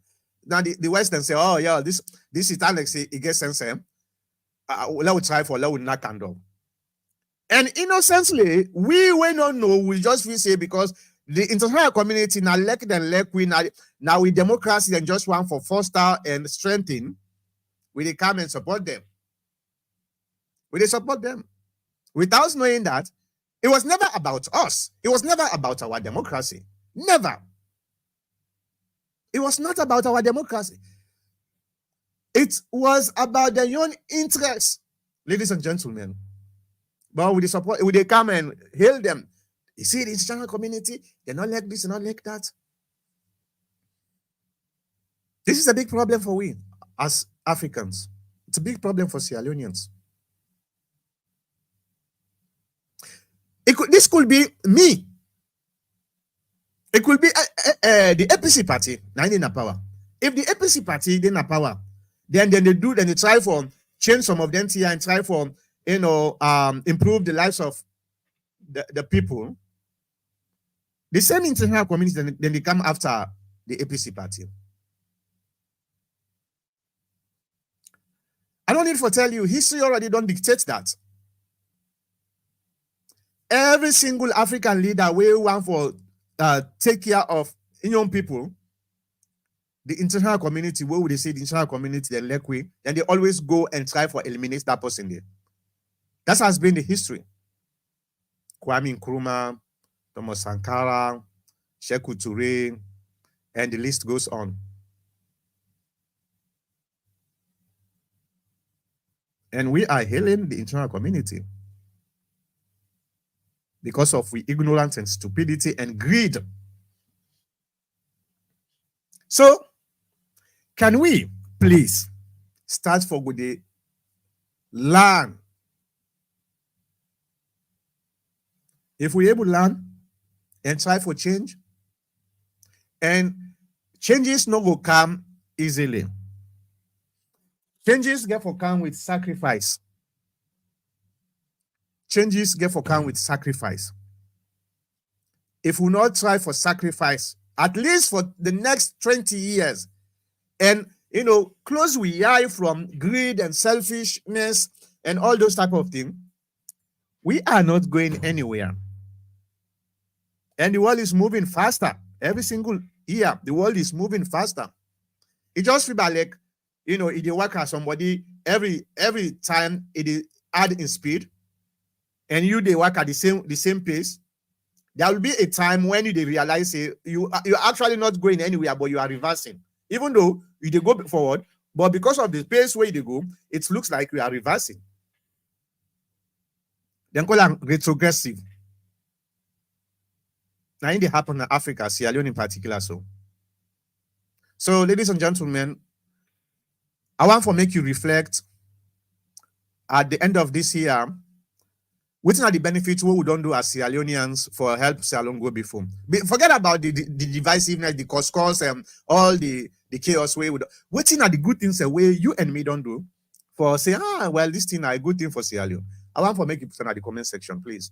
now the Western say, oh yeah, this is like say it gets sense. Let we try for let we not handle. And innocently, we don't know, we just will say because the international community now now with democracy and just want for foster and strengthen, we they come and support them. We they support them. Without knowing that, it was never about us. It was never about our democracy. Never. It was not about our democracy. It was about their own interests, ladies and gentlemen. But with the support, would they come and hail them? You see, the international community, they're not like this, they're not like that. This is a big problem for we as Africans. It's a big problem for Sierra Leoneans. This could be me. It could be the APC party, now in power. If the APC party is in power, then they try for change some of them here and try for improve the lives of the people. The same international community then they come after the APC party. I don't need to tell you, history already don't dictate that. Every single African leader we want for take care of young people, the international community, where would they say the international community, then Lekwe, then they always go and try for eliminate that person there. That has been the history. Kwame Nkrumah, Thomas Sankara, Sheku Toure, and the list goes on. And we are hailing the international community because of we ignorance and stupidity and greed. So, can we please start for good day, learn? If we able to learn and try for change, and changes not will come easily. Changes get for come with sacrifice. Changes get for come with sacrifice. If we not try for sacrifice, at least for the next 20 years, and close we eye from greed and selfishness and all those type of things, we are not going anywhere. And the world is moving faster. Every single year, the world is moving faster. It just feels like, it work as somebody every time it is add in speed, and they work at the same pace. There will be a time when you realize you're actually not going anywhere, but you are reversing. Even though you go forward, but because of the pace where you go, it looks like you are reversing. Then call them retrogressive. Now, it happen in Africa, Sierra Leone in particular. So, ladies and gentlemen, I want to make you reflect at the end of this year. What are the benefits what we don't do as Sierra Leoneans for help Sierra Leone go before? Forget about the divisiveness, the cause, and all the chaos way. What are the good things way you and me don't do for say, well, this thing are a good thing for Sierra Leone? I want to make you put in the comment section, please.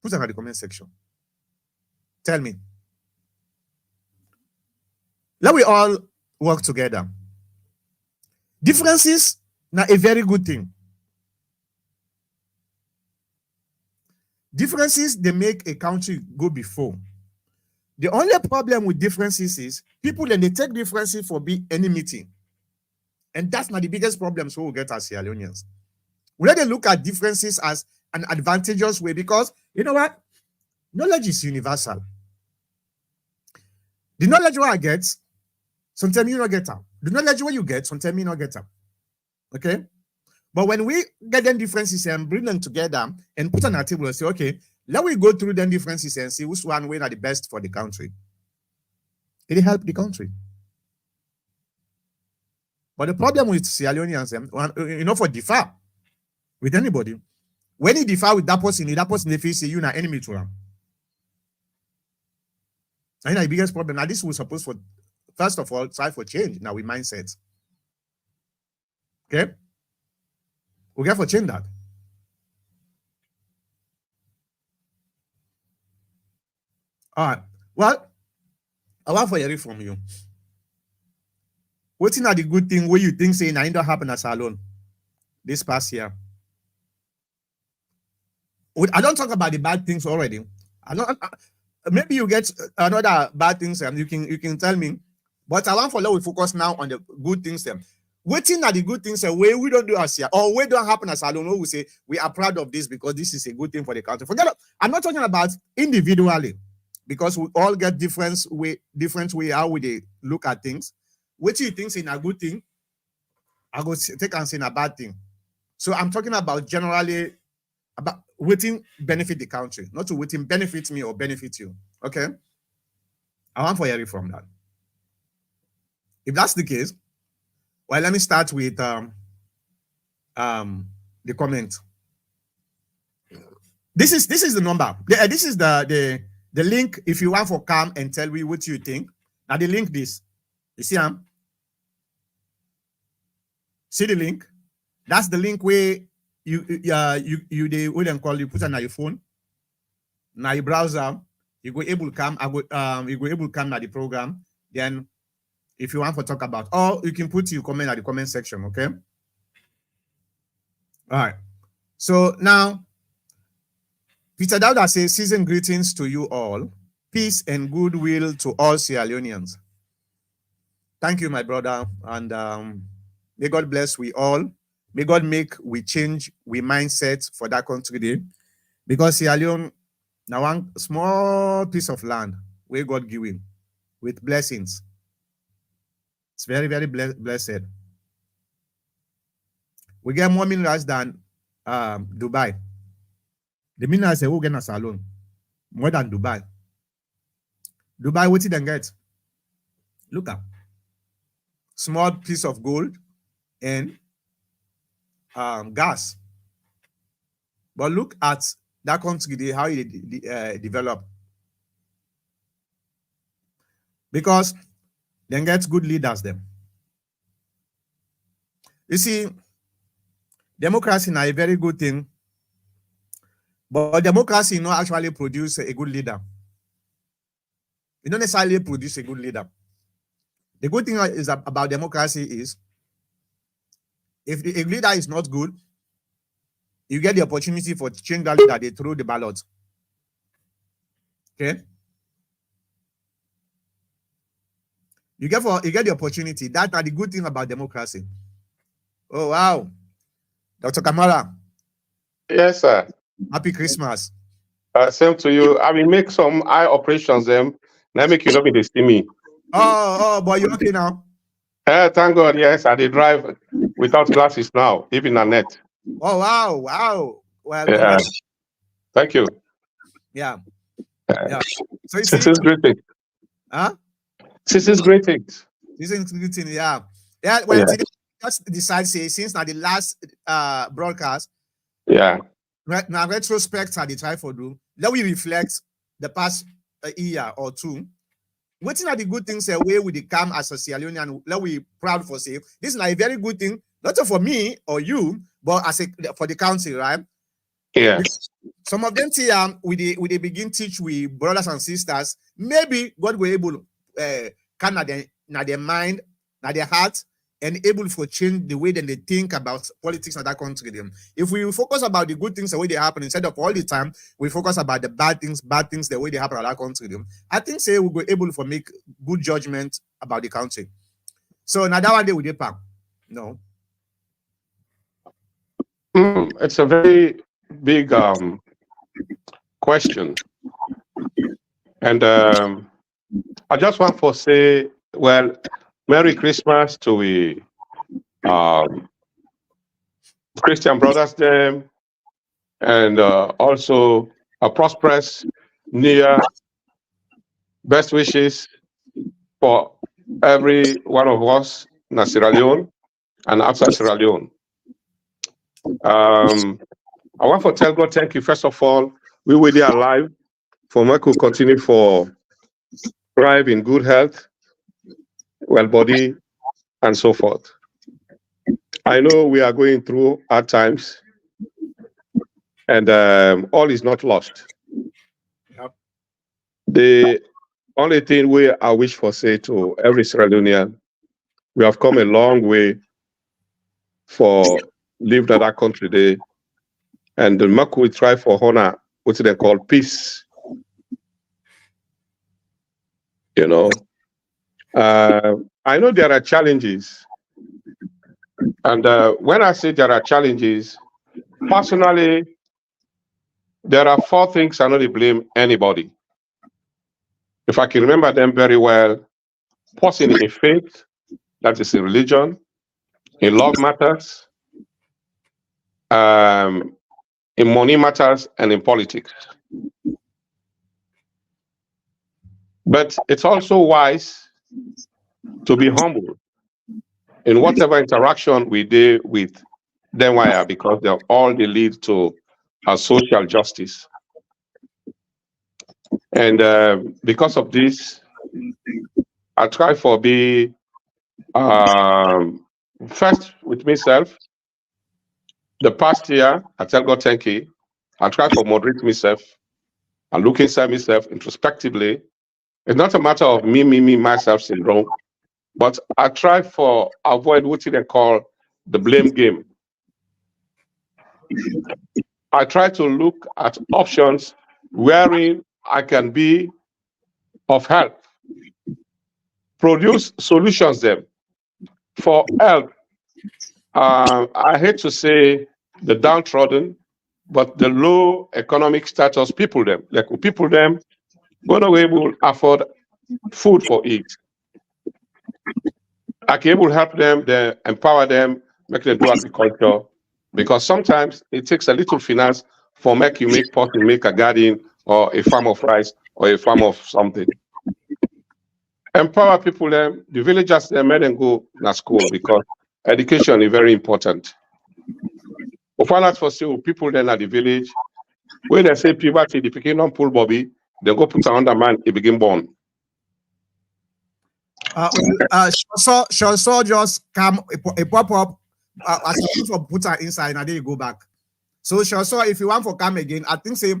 Put in the comment section. Tell me. Let we all work together. Differences are a very good thing. Differences, they make a country go before. The only problem with differences is people, then they take differences for be enmity. And that's not the biggest problem so we'll get as Sierra Leoneans. We let them look at differences as an advantageous way, because you know what? Knowledge is universal. The knowledge what I get, sometimes you don't get them. The knowledge what you get, sometimes you don't get them. Okay? But when we get them differences and bring them together and put on a table and say, okay, let we go through them differences and see which one way are the best for the country. It help the country. But the problem with Sierra Leoneans, for differ with anybody, when you differ with that person they feel say you're an enemy to them. And the biggest problem. Now, this was supposed for, first of all, try for change now with mindsets. Okay? We got to change that. All right. Well, I want to hear from you. What's not the good thing where you think saying I don't happen as alone this past year? I don't talk about the bad things already. Maybe you get another bad things and you can tell me. But I want for we focus now on the good things. Waiting at the good things where we don't do as here, or we don't happen as alone. We say we are proud of this because this is a good thing for the country. I'm not talking about individually, because we all get different way how we look at things. What you think is a good thing, I go take and say a bad thing. So I'm talking about generally about waiting benefit the country, not to waiting benefit me or benefit you. Okay, I want for hearing from that. If that's the case, well, let me start with the comment. This is the number. This is the link. If you want to come and tell me what you think, now the link this. You see, see the link. That's the link where they wouldn't call you put on your phone. Now your browser, you go able to come. You go able to come at the program. Then, if you want to talk about, or you can put your comment at the comment section. Okay. All right. So now, Peter Dowda says, season greetings to you all. Peace and goodwill to all Sierra Leoneans. Thank you, my brother. And may God bless we all. May God make we change we mindset for that country day. Because Sierra Leone, now one small piece of land where God giving with blessings. It's very, very blessed. We get more minerals than Dubai. The minerals say, who get a salon? More than Dubai. Dubai, what did they get? Look at small piece of gold and gas. But look at that country, how it develop. Because they get good leaders them. You see, democracy is a very good thing, but democracy not actually produce a good leader. It don't necessarily produce a good leader. The good thing is about democracy is if a leader is not good, you get the opportunity for change that leader, they throw the ballot. Okay. You get the opportunity. That's the good thing about democracy. Oh wow. Dr. Kamara. Yes, sir. Happy Christmas. Same to you. I mean, make some eye operations them. Now make you not be to see me. Oh, boy, you okay now? Thank God, yes. I did drive without glasses now, even a net. Oh wow. Well, yeah. Thank you. Yeah. So it's greetings. Huh? This is greetings. This is greeting, yeah. Yeah, well, today just decide say since now the last broadcast. Yeah. Now retrospect they try for do. Let we reflect the past year or two. What's not the good things where we come as a Sierra Leone and let we proud for say this is not a very good thing, not for me or you, but as for the country, right? Yeah. Some of them see we they begin teach we brothers and sisters. Maybe God will able come at their mind, at their heart, and able to change the way that they think about politics in that country. If we focus about the good things the way they happen instead of all the time we focus about the bad things the way they happen in that country, I think say we'll be able to make good judgment about the country. So now that one day we did no. It's a very big question, and I just want to say, well, Merry Christmas to we Christian brothers them, and also a prosperous New Year. Best wishes for every one of us in Sierra Leone and outside Sierra Leone. I want to tell God thank you. First of all, we will be alive for me to continue for thrive in good health, well body, and so forth. I know we are going through hard times, and all is not lost. Yep. The only thing I wish for say to every Sierra Leonean, we have come a long way for live in that country there, and the Mac will try for honor what they call peace. You know, I know there are challenges, and when I say there are challenges, personally, there are 4 things I don't blame anybody. If I can remember them very well, person in faith, that is in religion, in love matters, in money matters, and in politics. But it's also wise to be humble in whatever interaction we do with them, because they lead to a social justice. And because of this, I try for be first with myself. The past year, I tell God thank you. I try for moderate myself. I look inside myself introspectively. It's not a matter of me, myself syndrome, but I try for avoid what they call the blame game. I try to look at options wherein I can be of help, produce solutions them for help. I hate to say the downtrodden, but the low economic status people them, like people them, gonna be able to afford food for it. I can able to help them, then empower them, make them do agriculture, because sometimes it takes a little finance for make you make pot and make a garden or a farm of rice or a farm of something. Empower people them, the villagers them, make them go to school because education is very important. We find out for still people then at the village, when they say puberty, the picking on pull bobby, they go put another man, he begin born. So just come a pop up as you for put her inside and then you go back. So if you want for come again, I think say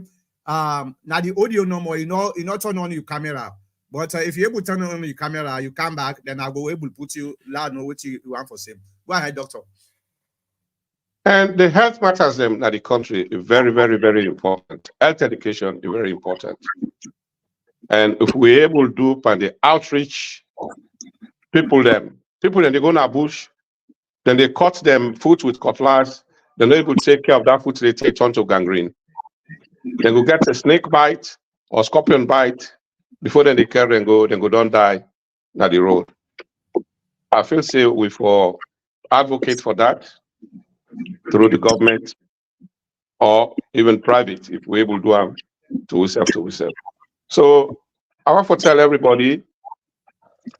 now the audio no more, you not turn on your camera. But if you're able to turn on your camera, you come back, then I will able to put you loud know what you want for same. Go ahead, doctor. And the health matters them at the country is very, very, very important. Health education is very important. And if we're able to do by the outreach, people then they go in a bush, then they cut them foot with cutlass, they're not able to take care of that foot, they take on to gangrene. Then go get a snake bite or scorpion bite before then they carry and go, then go don't die at the road. I feel say we for advocate for that through the government or even private if we're able to do them to ourselves. So I want to tell everybody,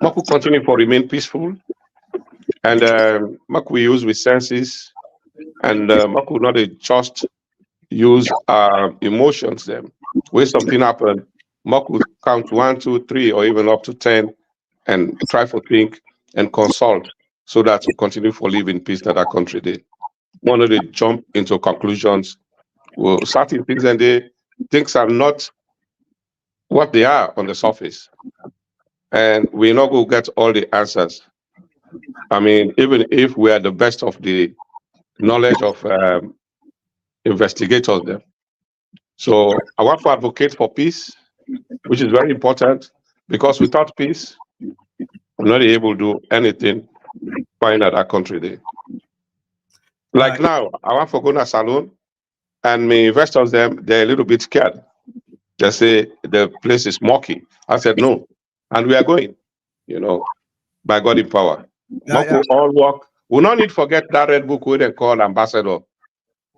Maku continue for remain peaceful and Maku use with senses and Maku not just use emotions them. When something happen, Maku count 1, 2, 3 or even up to 10 and try to think and consult so that we continue for live in peace that our country did. One of the jump into conclusions, well, certain things and things are not what they are on the surface. And we're not going to get all the answers. I mean, even if we are the best of the knowledge of investigators there. So I want to advocate for peace, which is very important because without peace, we're not able to do anything fine at our country there. Like now, I want to go to a salon and my investors, they're a little bit scared. They say the place is murky. I said, no. And we are going, by God in power. All work. We don't need to forget that red book we then call ambassador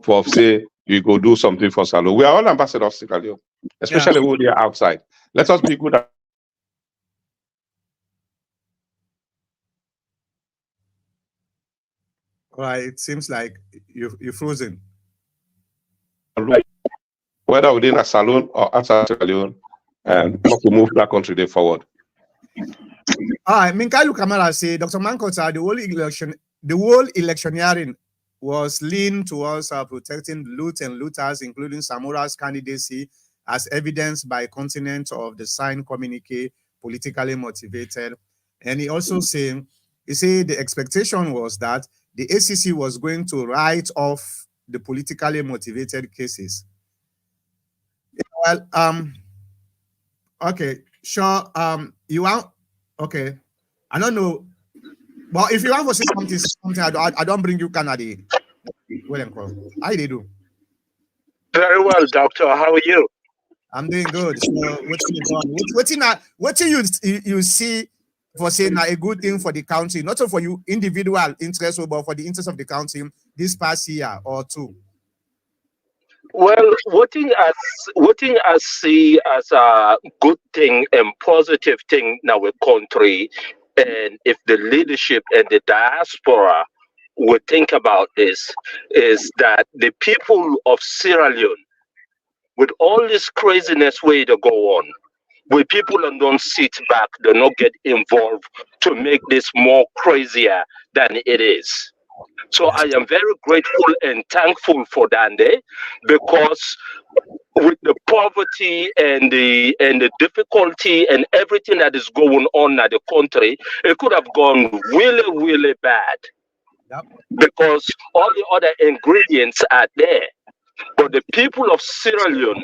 for say you go do something for salon. We are all ambassadors, Sierra Leone, especially who are outside. Let us be good at All right, it seems like you're frozen. Whether within a salon or outside Sierra Leone, and to move that country forward. All right, Minkalu Kamara say, Dr. Mankota, the whole electioneering was leaned towards protecting loot and looters, including Samura's candidacy, as evidenced by continent of the signed communique, politically motivated. And he also said the expectation was that the ACC was going to write off the politically motivated cases. Well, okay, sure. You want, okay, I don't know, but if you want to say something, I don't bring you Canada. Well, how they do? Very well, doctor. How are you? I'm doing good. So what you see for saying a good thing for the country, not only for you individual interest, but for the interest of the country this past year or two? Well, what thing I see as a good thing and positive thing in our country, and if the leadership and the diaspora would think about this, is that the people of Sierra Leone, with all this craziness way to go on, where people don't sit back, they don't get involved to make this more crazier than it is. So I am very grateful and thankful for Dande, because with the poverty and the difficulty and everything that is going on at the country, it could have gone really, really bad. Yep. Because all the other ingredients are there. But the people of Sierra Leone,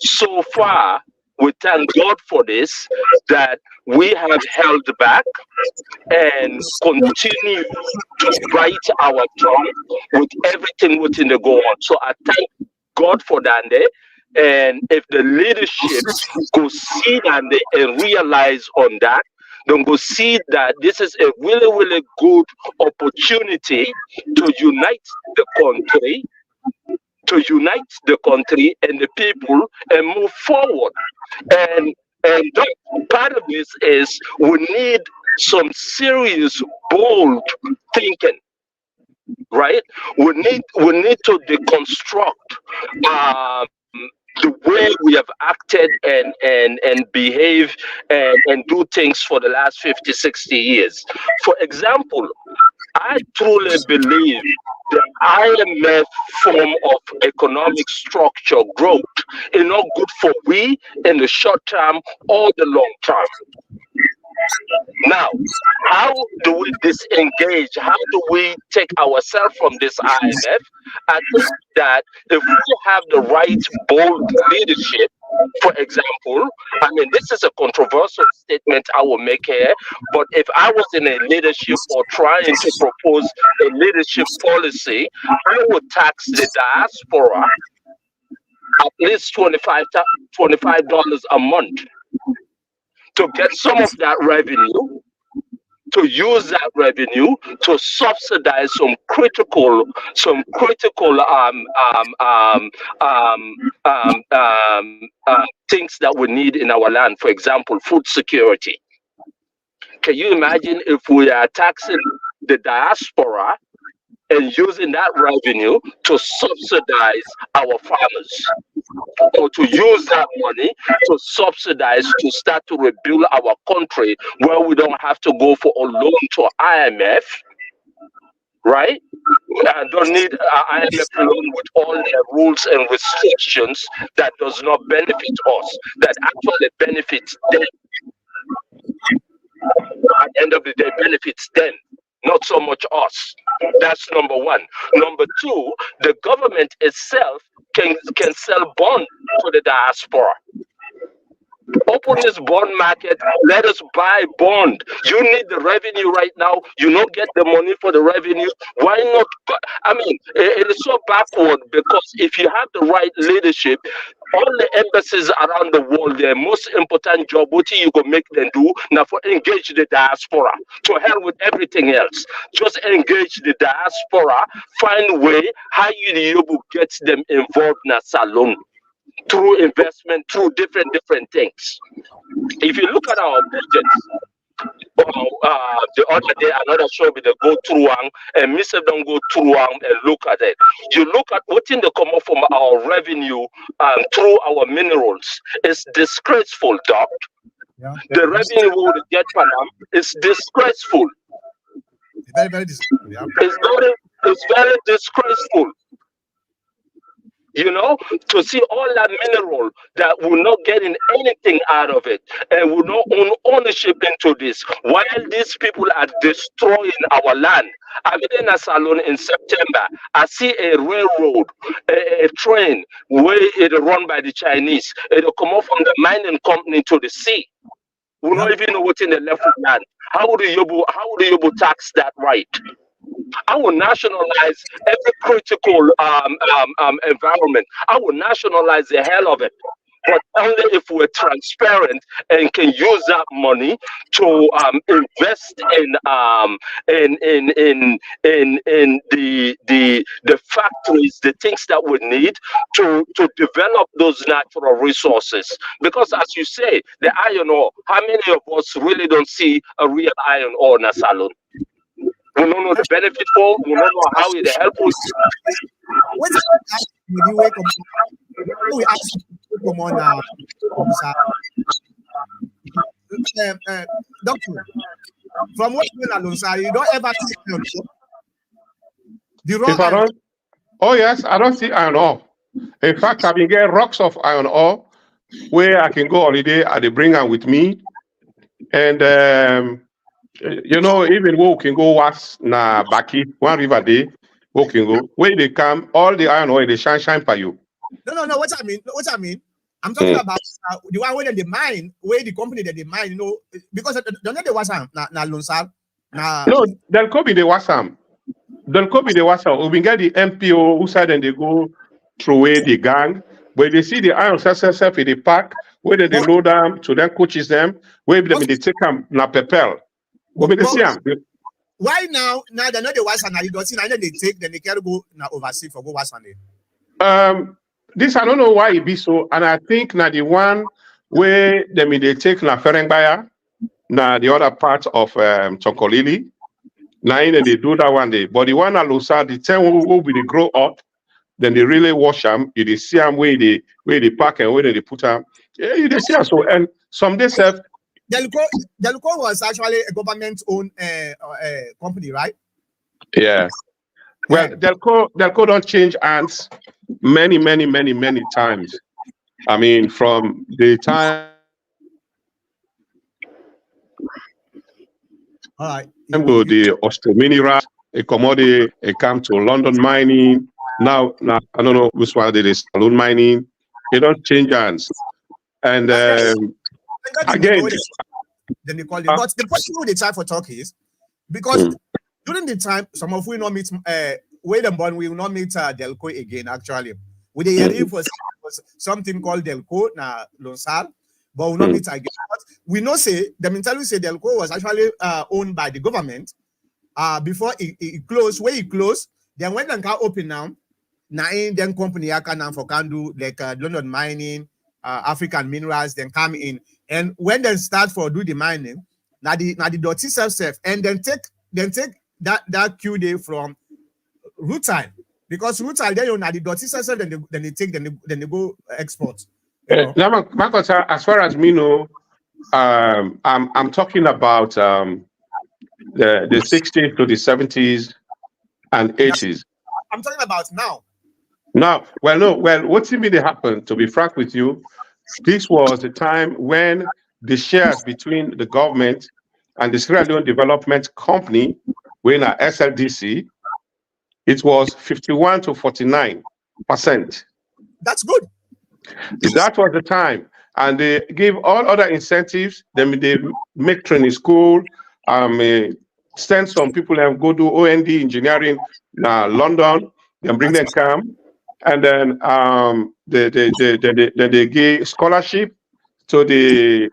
so far, we thank God for this, that we have held back and continue to bite our tongue with everything within the go on. So I thank God for that. And if the leadership go see that and realize on that, then go see that this is a really, really good opportunity to unite the country, and the people and move forward. And part of this is we need some serious, bold thinking, right? We need to deconstruct the way we have acted and behave and do things for the last 50, 60 years. For example, I truly believe the IMF form of economic structure growth is not good for we in the short term or the long term. Now, how do we disengage? How do we take ourselves from this IMF? I think that if we have the right bold leadership, for example, I mean, this is a controversial statement I will make here, but if I was in a leadership or trying to propose a leadership policy, I would tax the diaspora at least $25 a month to get some of that revenue, to use that revenue to subsidize things that we need in our land. For example, food security. Can you imagine if we are taxing the diaspora and using that revenue to subsidize our farmers, or to use that money to subsidize to start to rebuild our country where we don't have to go for a loan to IMF, right? I don't need an IMF loan with all their rules and restrictions that does not benefit us, that actually benefits them. At the end of the day, benefits them, not so much us. That's number one. Number two, the government itself can sell bond to the diaspora. Open this bond market. Let us buy bond. You need the revenue right now. You don't get the money for the revenue. Why not? I mean, it is so backward, because if you have the right leadership, all the embassies around the world, their most important job, what you go make them do now for engage the diaspora. To hell with everything else. Just engage the diaspora. Find a way how you get them involved in a salon, through investment, through different things. If you look at our budgets, the other day another show with the go through and Mr. don't go through and look at it. You look at what's in the come up from our revenue through our minerals. It's disgraceful, Doc. Yeah. The revenue we will get from them is disgraceful. Very, very disgraceful. Yeah. It's very disgraceful. You know, to see all that mineral that we're not getting anything out of it, and we're not own ownership into this, while these people are destroying our land. I was in a salon in September. I see a railroad, a train where it run by the Chinese. It'll come off from the mining company to the sea. We don't even know what's in the left land. How would you tax that right? I will nationalize every critical environment. I will nationalize the hell of it, but only if we're transparent and can use that money to invest in the factories, the things that we need to develop those natural resources. Because as you say, the iron ore. How many of us really don't see a real iron ore in a salon? We don't know the benefit for. We don't know how it help us. What's the way we ask you to come on doctor, from what you alone, sir, you don't ever see the raw If I don't, oh yes, I don't see iron ore. In fact, I've been getting rocks of iron ore where I can go holiday and they bring them with me. And you know, even we can go wash na Baki, one river day, working go. Where they come, all the iron ore they shine for you. No. What I mean. I'm talking about the one where they mine, where the company that they mine, because the other was na Lunsar. No, they'll be the Wasam. They'll be the Wasam. We get the MPO who side and they go through away the gang. Where they see the iron self in the park, where they load them to then coaches them, where they take them na pepel. Where they see them. Why now? Now they're not the Wasam. Now you don't see. Now they take, then they can go now overseas for go Wasam. This I don't know why it be so, and I think now the one where they take na Ferengbaya, na the other part of Chokolili, now they do that one day. But the one at Lusa, the time will be they grow up, then they really wash them. You see them where they pack and where they put them. Yeah, you see them. So and some days Delco was actually a government-owned company, right? Yeah. Well, Delco don't change hands many times. I mean, from the time the Austro Minerals, a commodity, it come to London mining. Now I don't know which one it is, saloon mining. They don't change hands. And again, then they call it. But the question we try for talk is because during the time, some of we not meet where them born, we will not meet Delco again. Actually, with the area was something called Delco na Lonsar, but we will not meet again. But we know say the mentality say Delco was actually owned by the government before it closed. Where it closed, then when they can open now, then company can for can do like London mining, African minerals, then come in. And when they start for do the mining, now the dirty self and then take that Q day from rutile, because rutile then now the dirty self then they go export. Marcus, as far as me know, I'm talking about the 60s to the 70s and 80s. I'm talking about now. Now, what seemed to happen, to be frank with you, this was the time when the shares between the government and the Sierra Leone Development Company were in a SLDC, it was 51 to 49%. That's good. That was the time. And they give all other incentives. Then they make training school, send some people and go do OND engineering in London, then bring them come. And then they give scholarship to the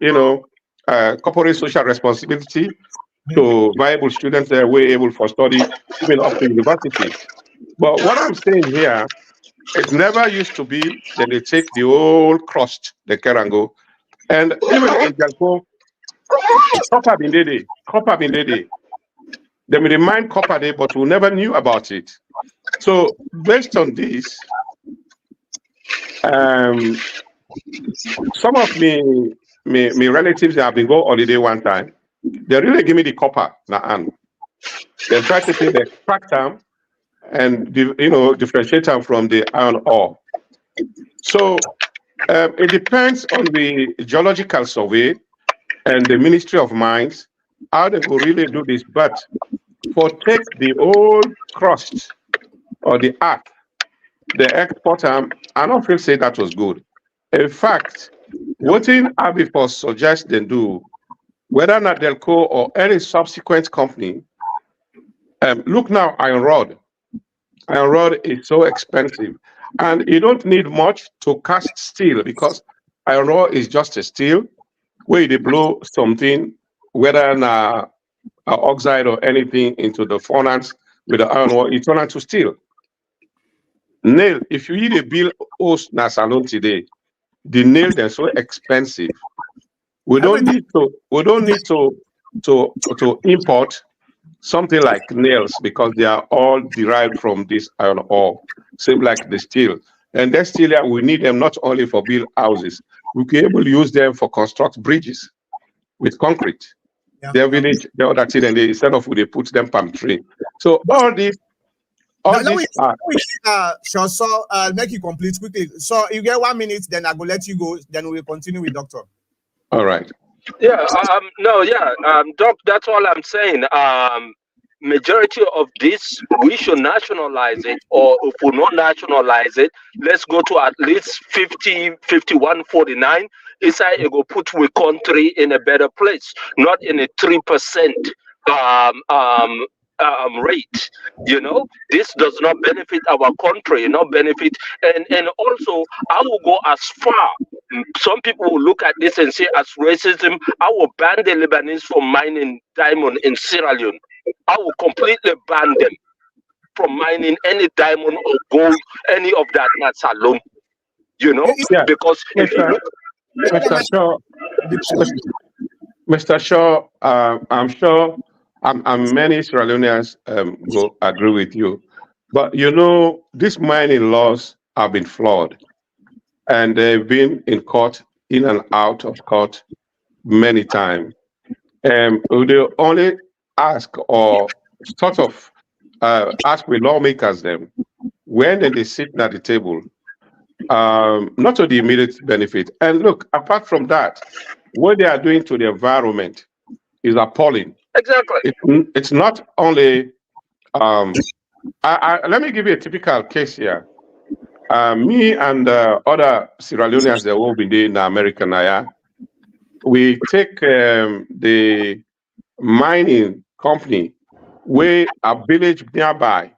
corporate social responsibility to viable students that were able for study even up to university. But what I'm saying here, it never used to be that they take the whole crust, the Kerango, and even in Jalco, copper been there. They may remind copper day, but we never knew about it. So based on this, some of me relatives have been go holiday one time. They really give me the copper and they try to say they crack them and differentiate them from the iron ore. So it depends on the geological survey and the Ministry of Mines how they will really do this. But for take the old crust or the earth, the export I don't feel say that was good. In fact, what in Abifos suggests they do, whether not Delco or any subsequent company, look now, iron rod. Iron rod is so expensive. And you don't need much to cast steel because iron rod is just a steel where they blow something, whether an oxide or anything into the furnace with the iron ore, it turns into steel. Nail, if you eat a bill host na salon today, the nail they're so expensive. We don't need to import something like nails because they are all derived from this iron ore, same like the steel. And that steel, we need them not only for build houses, we can able to use them for construct bridges with concrete. Yeah. Their village, the other thing, and they instead of they put them palm tree. So all this. Sure, so make you complete quickly. So you get 1 minute, then I will let you go. Then we'll continue with Doctor. All right. Yeah. Doc. That's all I'm saying. majority of this, we should nationalize it, or if we not nationalize it, let's go to at least 50, 51, 49. It's how it will put we country in a better place, not in a 3% um, um, rate. You know, this does not benefit our country, not benefit, and also I will go as far. Some people will look at this and say as racism. I will ban the Lebanese from mining diamond in Sierra Leone. I will completely ban them from mining any diamond or gold, any of that nuts alone. You know, Yeah, because if you Mr. look, Mr. Shaw, Mr. Shaw, I'm sure many Sierra Leoneans will agree with you. But you know, these mining laws have been flawed, and they've been in court, in and out of court many times. They only ask or sort of ask the lawmakers them when they sit at the table, not to the immediate benefit. And look, apart from that, what they are doing to the environment is appalling. exactly. It's not only. Let me give you a typical case here. Me and other Sierra Leoneans that will be in America now, we take the mining company where a village nearby,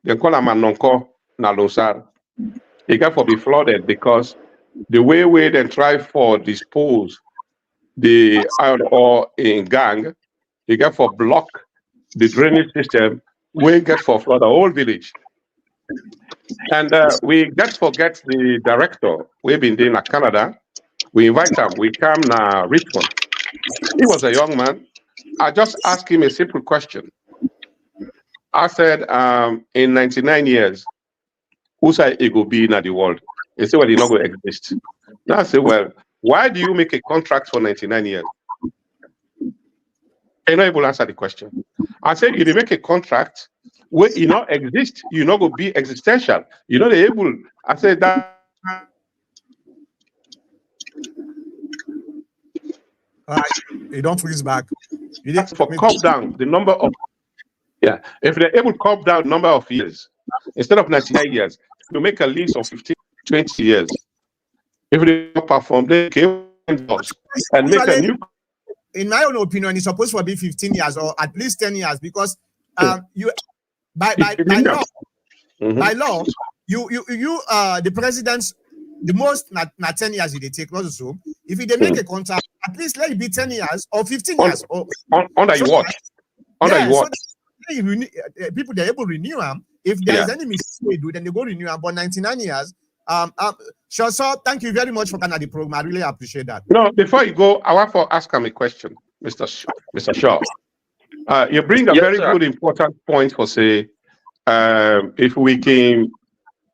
they call them Manonko Nalosar. It got for be flooded because the way we then try for dispose the iron ore in gang, it got for block the drainage system, we get for flood the whole village. And we get forget the director. We've been doing at Canada. We invite him. We come now Richmond. He was a young man. I just asked him a simple question. I said, in 99 years, who said it will be in the world? He said, well, it's not going to exist. Now I said, well, why do you make a contract for 99 years? I'm not able to answer the question. I said, you make a contract where you not exist, you not go be existential. You know, they able. I said that. You don't freeze back. You That's for cut down the number of. Yeah, if they're able to cut down the number of years, instead of 99 years, to make a list of 15, 20 years. If they don't perform, they can and make a new. In my own opinion, it's supposed to be 15 years or at least 10 years because you by law, by law, you the president's the most not 10 years they take, not so. If they make a contract, at least let it be 10 years or 15 years. Or under you watch. Under you watch. So people they're able to renew them. If there is any mistake they do, then they go renew them. But 99 years. Sure, so thank you very much for the program. I really appreciate that. No, before you go, I want to ask him a question, Mr. Shaw. You bring a very good, important point for say, if we can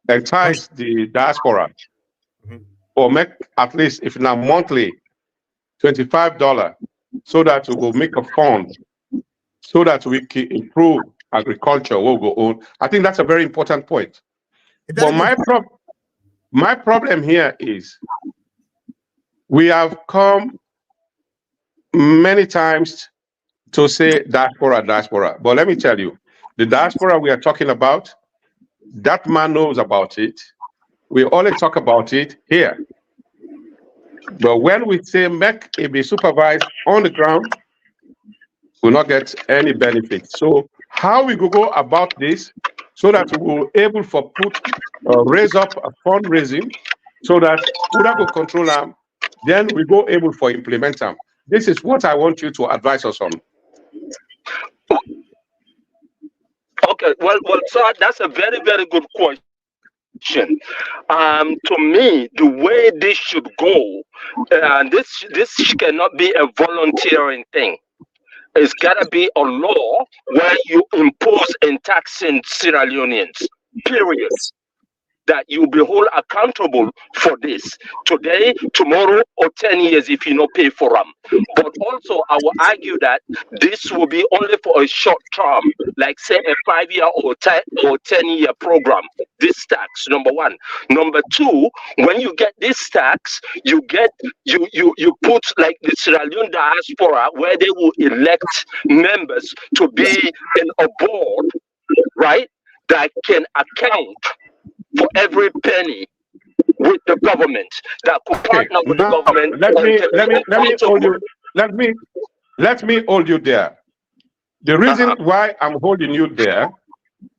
entice the diaspora or make at least, if not monthly, $25 so that we will make a fund so that we can improve agriculture, will go on. I think that's a very important point. But my problem here is we have come many times to say diaspora. But let me tell you, the diaspora we are talking about, that man knows about it. We only talk about it here. But when we say make it be supervised on the ground, we'll not get any benefit. So how we go about this so that we will able for raise up a fundraising so that we will control them, then we go able for implement them. This is what I want you to advise us on. Okay, well, so that's a very, very good question. To me, the way this should go, this cannot be a volunteering thing. It's gotta be a law where you impose and tax in Sierra Leoneans. Period. that you'll be held accountable for this today, tomorrow, or 10 years if you not pay for them. But also, I will argue that this will be only for a short term, like say a 5-year or 10-year program. This tax, number one. Number two, when you get this tax, you put like the Sierra Leone diaspora where they will elect members to be in a board, right, that can account for every penny with the government, that could Okay, partner with the now government let and me can let be me let me hold accountable. you. Let me hold you there. The reason why I'm holding you there,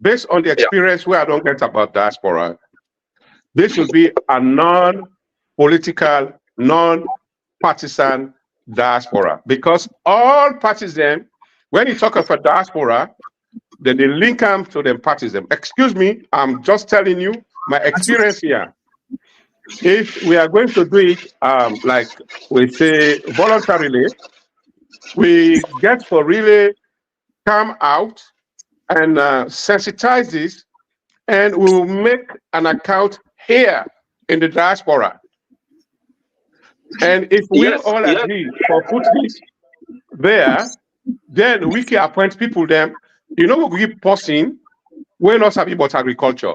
based on the experience where I don't get about diaspora, this should be a non-political, non-partisan diaspora, because all parties then, when you talk of a diaspora, then they link them to them parties them. Excuse me, I'm just telling you my experience here. If we are going to do it, like we say, voluntarily, we get for really come out and sensitize this, and we will make an account here in the diaspora. And if we Yes, all yes, agree for put this there, then we can appoint people them. You know, we keep pausing, we're not happy about agriculture.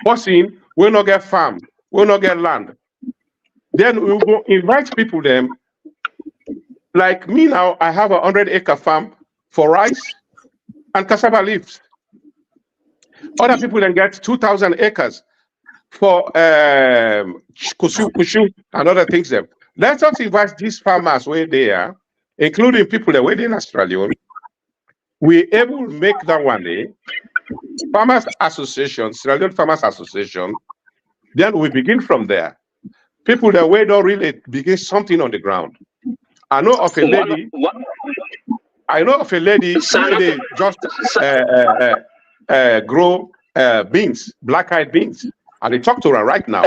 Pausing, we'll not get farm, we'll not get land. Then we'll go invite people them. Like me now, I have a 100-acre farm for rice and cassava leaves. Other people then get 2,000 acres for kushu and other things them. Let us invite these farmers where they are, including people that were in Australia. We able to make that one day. Farmers Association, Sierra Leone Farmers Association, then we begin from there. People that way don't really begin something on the ground. I know of a lady where they just grow beans, black-eyed beans, and they talk to her right now.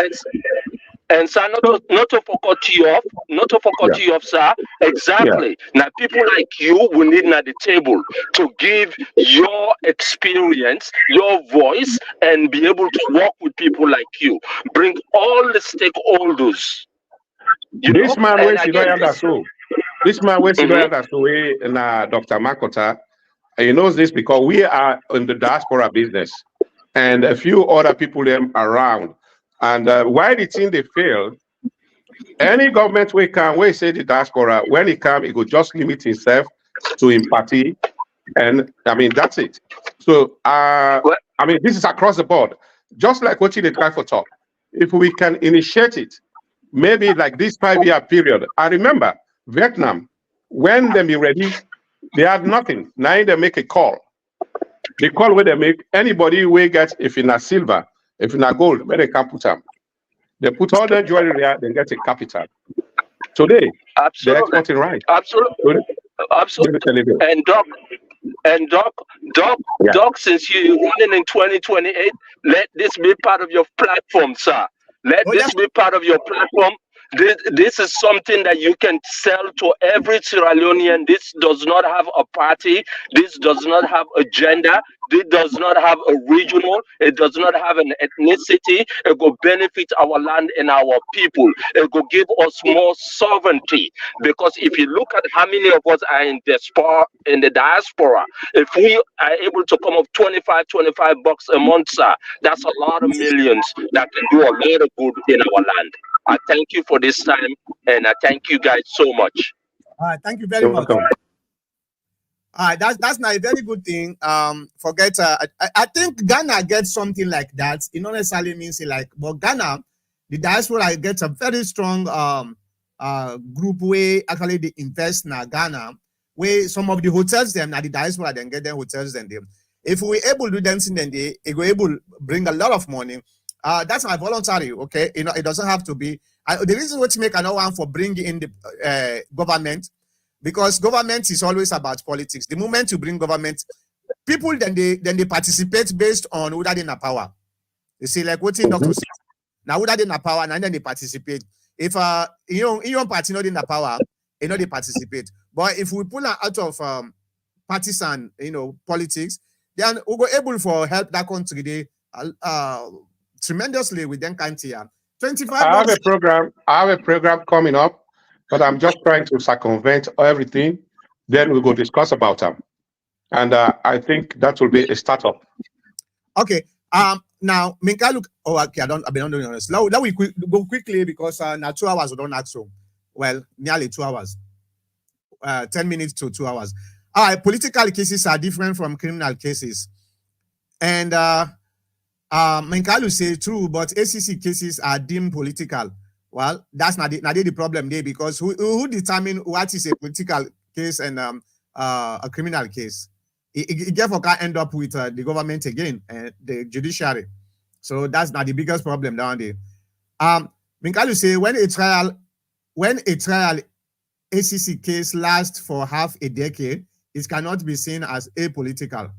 and sir, not to forget you off, sir. Exactly. Now, people like you will need at the table to give your experience, your voice, and be able to work with people like you. Bring all the stakeholders. This man and was again, This man was and Dr. Makota. He knows this because we are in the diaspora business, and a few other people them around. And why the thing they failed, any government we say the diaspora, when it come, it could just limit itself to empathy. And I mean, that's it. So, I mean, this is across the board, just like what they try for talk. If we can initiate it, maybe like this 5-year period. I remember Vietnam, when they be ready, they had nothing. Now they make a call. The call where they make, anybody we get, if in a silver, if in a gold, where they can put them. They put all their jewelry there, they get a capital. Today, they're exporting rice. Absolutely. And Doc, since you're running in 2028, let this be part of your platform, sir. Let this be part of your platform. This is something that you can sell to every Sierra Leonean. This does not have a party. This does not have a gender. This does not have a regional. It does not have an ethnicity. It will benefit our land and our people. It will give us more sovereignty. Because if you look at how many of us are in the diaspora, if we are able to come up $25 a month, sir, that's a lot of millions that can do a lot of good in our land. I thank you for this time, and I thank you guys so much. All right, thank you very much. That's not a very good thing. Forget. I think Ghana gets something like that. It not necessarily means it like, but Ghana, the diaspora gets a very strong group where actually they invest in Ghana, where some of the hotels them at the diaspora then get them hotels then them. If we able to do them, then they will able bring a lot of money. That's my voluntary, okay? You know, it doesn't have to be. The reason what to make another one for bringing in the government, because government is always about politics. The moment you bring government, people then they participate based on who that in power. You see, like what's in Dr. Now who that in power, and then they participate. If your party not in the power, they participate. But if we pull out of partisan, politics, then we go able for help that country. tremendously with Denkantia. 25 I have dollars. a program. I have a program coming up, but I'm just trying to circumvent everything. Then we go discuss about them, and I think that will be a startup. Okay. Now Minka look. Oh, okay. I've been doing honest. Now we go quickly because now 2 hours we don't ask so. Well, nearly 2 hours. 10 minutes to 2 hours. All right. Political cases are different from criminal cases, and Minkalu say true, but ACC cases are deemed political. Well, that's not the problem there because who determine what is a political case and a criminal case? It therefore can end up with the government again and the judiciary. So that's not the biggest problem down there. Minkalu say when a trial ACC case lasts for half a decade, it cannot be seen as apolitical.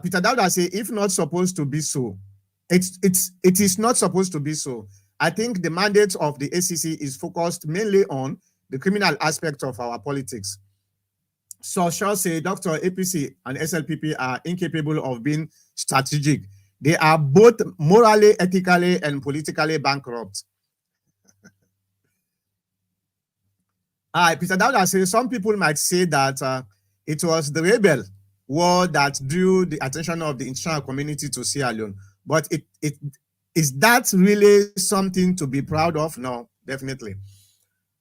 Peter Dauda say if not supposed to be so, it is not supposed to be so. I think the mandate of the ACC is focused mainly on the criminal aspect of our politics. So shall say Dr. APC and SLPP are incapable of being strategic. They are both morally, ethically, and politically bankrupt. Peter Dauda says some people might say that it was the rebel war that drew the attention of the international community to Sierra Leone. But it is that really something to be proud of? No, definitely.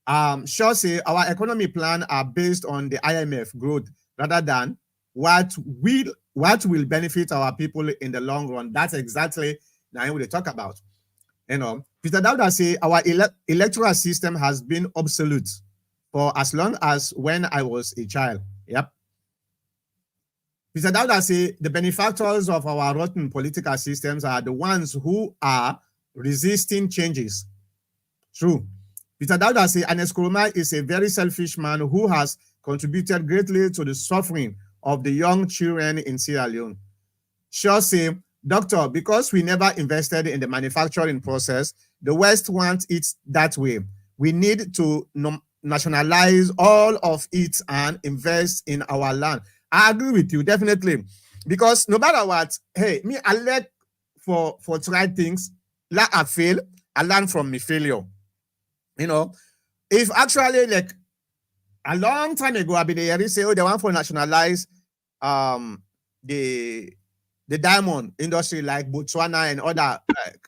Shaw say our economy plan are based on the IMF growth rather than what will benefit our people in the long run. That's exactly now what they talk about. Peter Dauda say our electoral system has been obsolete for as long as when I was a child. Yep. Peter Dauda say the benefactors of our rotten political systems are the ones who are resisting changes. True. Peter Dauda say Anes Kuruma is a very selfish man who has contributed greatly to the suffering of the young children in Sierra Leone. Shaw say, Doctor, because we never invested in the manufacturing process, the West wants it that way. We need to nationalize all of it and invest in our land. I agree with you, definitely. Because no matter what, hey, me, I let for try things, like I fail, I learn from my failure. If actually like a long time ago, I've been there, say, oh, they want to nationalize the diamond industry like Botswana and other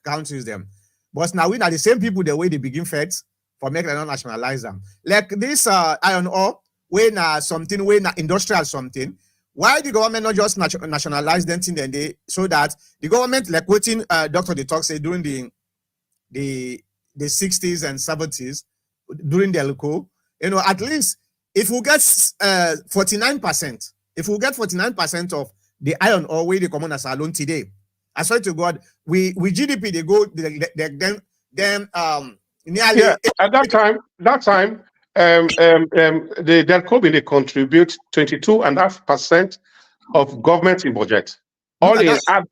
countries them. But now we are the same people the way they begin fights for making them nationalize them. Like this iron ore, when something, when industrial something, why the government not just nationalize them thing then they so that the government like quoting Dr. Detox say during the 60s and 70s during the LCO, at least if we get 49%, if we get 49% of the iron ore where they come on as alone today, I swear to God, we GDP they go then nearly at that time the Delcobi they contribute 22.5% of government budget, all in hard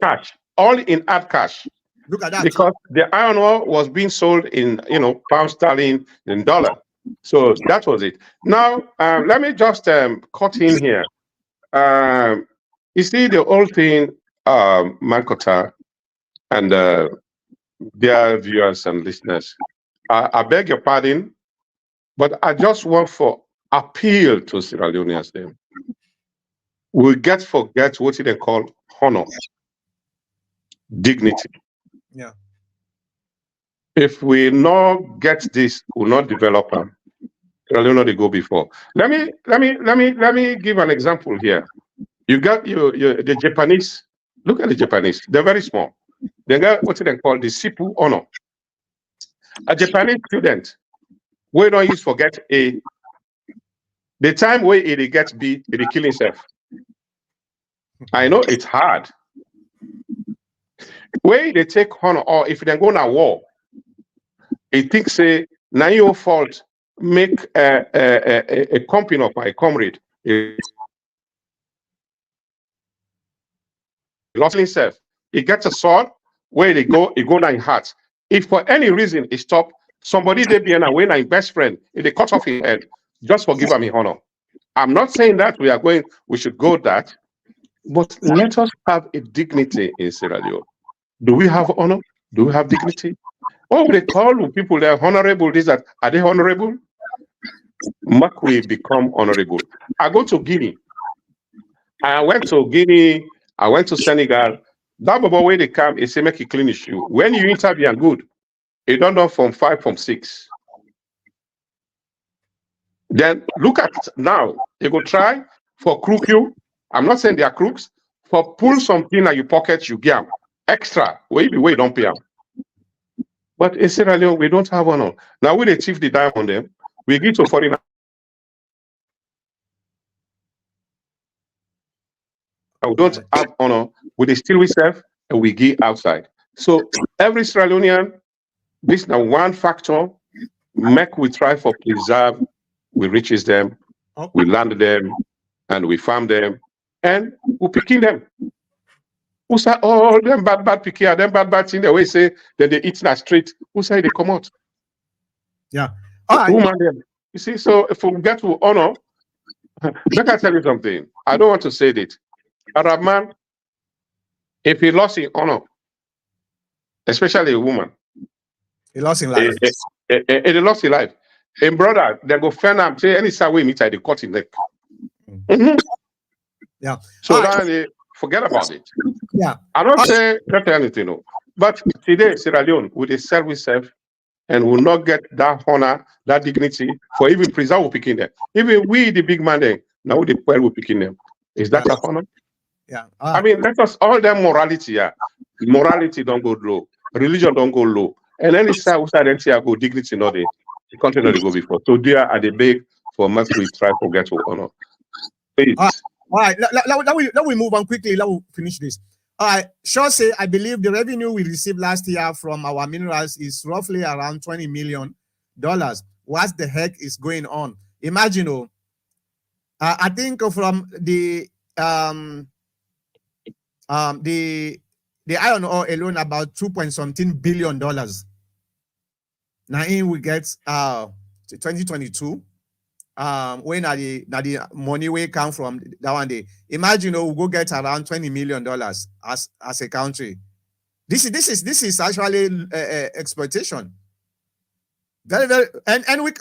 cash. Look at that. Because the iron ore was being sold in pound sterling in dollar. So that was it. Now let me just cut in here. You see the old thing, Mankota and dear viewers and listeners. I beg your pardon, but I just want for appeal to Sierra Leoneans them. We forget what they call honor, dignity. Yeah. If we not get this, we'll not develop them. Sierra Leone they go before. Let me give an example here. You got the Japanese. Look at the Japanese. They're very small. They got what they call the Sipu honor. A Japanese student, we don't use forget A. The time where it gets B, it kill himself. I know it's hard. Where they take honor, or if they go to war, it thinks say now your fault. Make a company of my comrade. He lost himself. He gets a sword. Where they go, he go down in heart. If for any reason he stop, somebody they be away my best friend, if they cut off his head, just forgive him honor. I'm not saying that we should go that, but let us have a dignity in Sierra Leone. Do we have honor? Do we have dignity? Oh, they call people they're honorable. This that are they honorable? Mark we become honorable. I go to Guinea. I went to Guinea. I went to Senegal. That baba where they come, they say make you clean his shoe. When you interview and good, it don't know from 5, from 6. Then look at now. They go try for crook you. I'm not saying they are crooks. For pull something in your pocket, you get 'em. Extra. Where you don't pay them. But in Sierra Leone, we don't have honor. Now we achieve the dime on them. We give to foreign. We don't have honor. We still we serve and we give outside. So every Sierra Leonean, this now one factor, make we try for preserve, we riches them, we land them, and we farm them, and we picking them. Who say, oh, them bad picking, them bad thing, they always say that they eat in the street. Who say they come out? Yeah. All right. Who man them? You see, so if we get to honor, let I tell you something. I don't want to say it. Arab man, if he lost his honor, especially a woman, he lost his life. He lost his life. A brother, they go find him, say any side way meet, they cut his neck. Mm-hmm. Yeah. So now they forget about it. Yeah. I don't say not anything, no. But today, Sierra Leone, with a service self, and will not get that honor, that dignity for even preserve picking them. Even we, the big man, there, now the well we picking them. Is that a honor? Yeah. I mean, let us all that morality, yeah. Morality don't go low. Religion don't go low. And any side go dignity not the country not go before. So there are the big for much we try to get to honor. All right. Let we move on quickly. Let me finish this. All right. Shaw say, I believe the revenue we received last year from our minerals is roughly around $20 million. What the heck is going on? Imagine, I think from the iron ore alone about $2.something billion. Now in we get 2022. When are the money will come from that one day? Imagine we'll go get around $20 million as a country. This is actually exploitation. Very, very, and we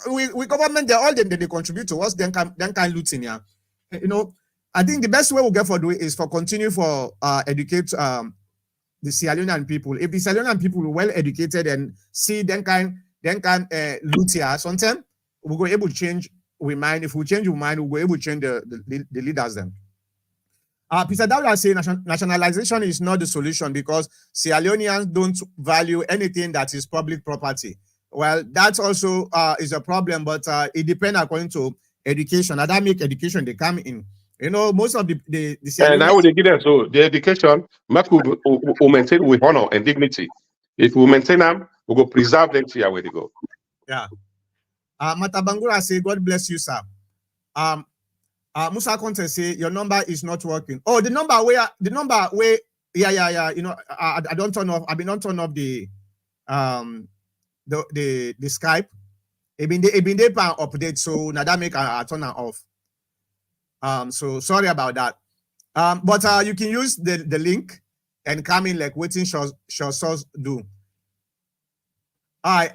government, they all them they contribute to us, then can looting, yeah. I think the best way we'll get for do it is for continue for educate the Sierra Leonean people. If the Sierra Leonean people are well educated and see then can loot here, sometimes we'll go able to change we mind. If we change your mind, we'll be able to change the leaders then. Peter Dawda say nationalization is not the solution because Sierra Leoneans don't value anything that is public property. Well, that also is a problem, but it depends according to education. And that make education they come in. Most of the Sierra and I would give them so the education will maintain with honor and dignity. If we maintain them, we go preserve them to where they go. Yeah. Matabangura say, God bless you, sir. Musa Conte say your number is not working. Oh, the number where yeah. I don't turn off. I've been not turn off the Skype. It been there update, so now that make I turn it off. So sorry about that. But you can use the link and come in like waiting short source do. All right.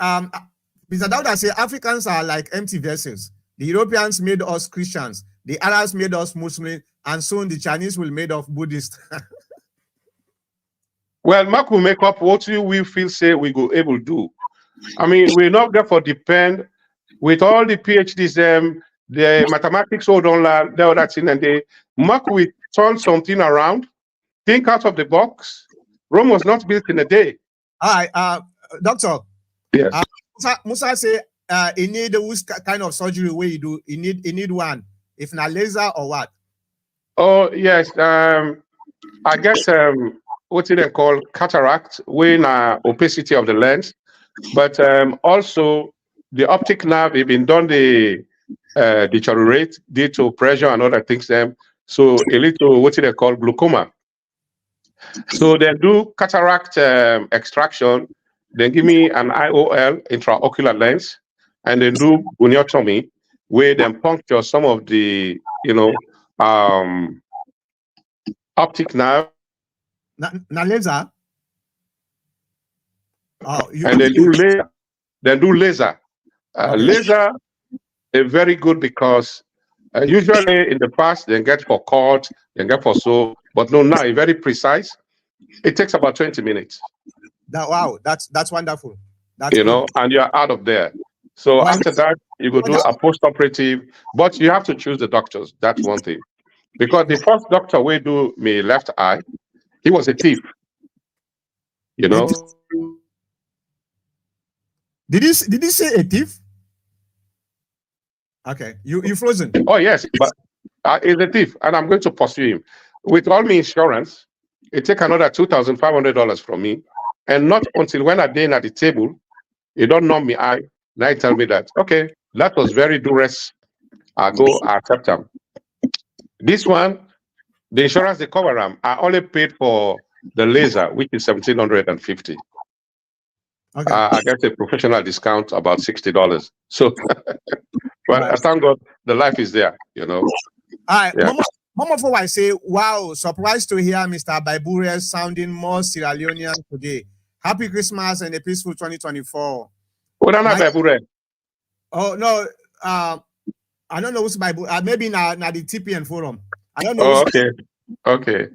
Mr. Dawda say Africans are like empty vessels. The Europeans made us Christians. The Arabs made us Muslims, and soon the Chinese will made of Buddhists. Well, Mark will make up what we feel say we go able to do. I mean, we're not there for depend with all the PhDs, the mathematics all don't learn, the other thing, and they Mark will turn something around, think out of the box. Rome was not built in a day. All right, doctor. Yes. Musa say he need which kind of surgery where you do. He need one. If not laser or what? Oh yes. I guess what they call cataract, when opacity of the lens, but also the optic nerve have been done the deteriorate due to pressure and other things. So a little what they call glaucoma. So they do cataract extraction. Then give me an IOL, intraocular lens, and then do goniotomy, where then puncture some of the, optic nerve. Na laser? Oh, And they do laser. They do laser. okay. Laser is very good because usually in the past they get for cut, they get for so, but no, now it's very precise. It takes about 20 minutes, Wow, that's wonderful. That's you good. know, and you're out of there. So Well, after that, you go do that, a post-operative, but you have to choose the doctors. That's one thing. Because the first doctor we do me left eye, he was a thief, you a know. thief? Did you say a thief? Okay, you frozen. Oh yes, but he's a thief, and I'm going to pursue him. With all my insurance, it take another $2,500 from me, and not until when I then at the table, you don't know me. Now you tell me that okay, that was very duress. I go I accept him. This one, the insurance they cover them. I only paid for the laser, which is 1,750. Okay, I get a professional discount about $60. So, all but right. I thank God the life is there. You know, All right, yeah. Mama for I say, wow, surprised to hear Mr. Baibure sounding more Sierra Leonean today. Happy Christmas and a peaceful 2024. What am I My, Bible? oh no, I don't know who's Bible. Maybe na the TPN forum. I don't know Oh, who's. okay, okay.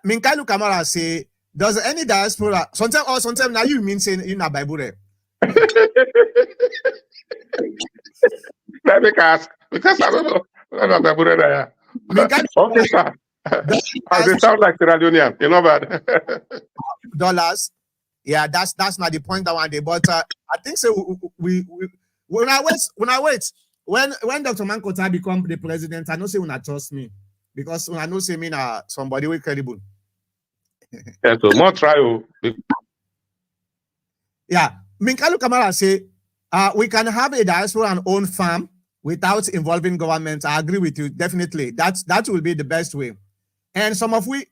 Minkailu Kamara say, does any diaspora sometimes now you mean saying in a Bible? Let me ask because I don't know. What am I Bible there? Minkailu Okay, sir. They sound like Sierra Leonean, you know, but dollars. Yeah, that's not the point that one day. But I think so. We when I wait when Dr. Mankota become the president, I know say not trust me because when I know say me na somebody we credible. yeah, so more trial. Yeah, Minkalu Kamara say we can have a diaspora and own farm without involving government. I agree with you definitely. That will be the best way. And some of we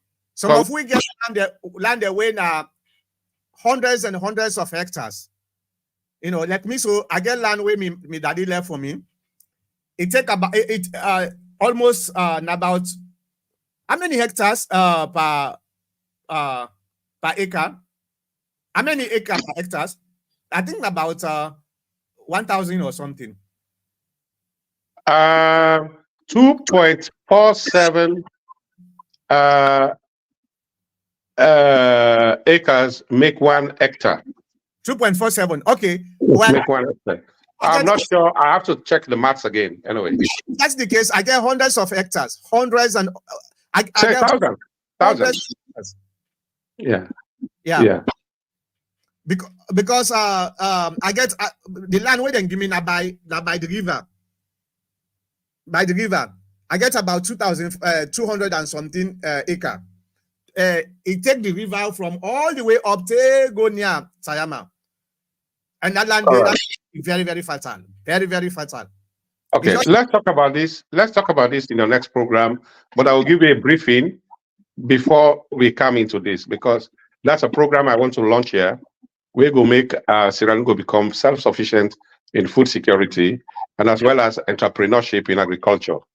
get land away now hundreds and hundreds of hectares. You know, like me, so I get land where me daddy left for me. It take about almost about how many hectares per acre? How many acres per hectares? I think about 1,000 or something. 2.47 acres make 1 hectare. 2.47. Okay. Well, Make 1 hectare. I'm not sure. I have to check the maths again. Anyway, if that's the case, I get hundreds of hectares, hundreds and I say get thousand. hundreds. Yeah, Yeah. yeah. Because I get the land where they give me now by the river. By the river, I get about 2,200 and something acre. It take the river from all the way up to go near Sayama. And that land there, that's very, very fertile. Very, very fertile. Okay, let's talk about this. Let's talk about this in the next program. But I will give you a briefing before we come into this because that's a program I want to launch here. We're going to make Sierra Leone become self-sufficient in food security and as well as entrepreneurship in agriculture. All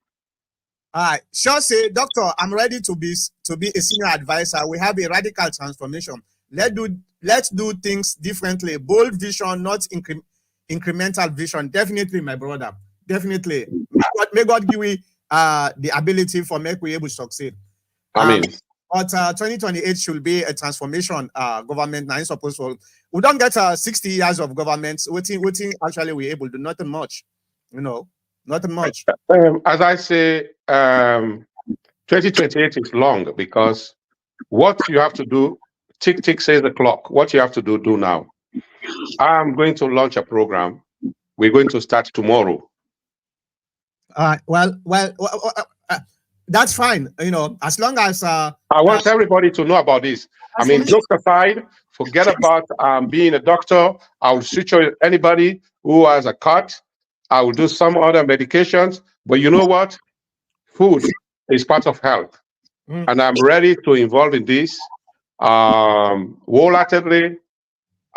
right. Sure say, doctor, I'm ready to be a senior advisor. We have a radical transformation. Let's do things differently. Bold vision, not incremental vision. Definitely, my brother. Definitely. May God give me the ability for make we able to succeed. I mean, but 2028 should be a transformation government. Now, supposed to we don't get 60 years of government. Waiting actually we're able to do nothing much. You know, nothing much. As I say, 2028 is long because what you have to do, tick tick says the clock. What you have to do now. I'm going to launch a program. We're going to start tomorrow. Well, that's fine. You know, as long as I want everybody to know about this. I mean, jokes aside, forget about being a doctor. I will suture anybody who has a cut. I will do some other medications. But you know what? Food is part of health. And I'm ready to involve in this. Wholeheartedly,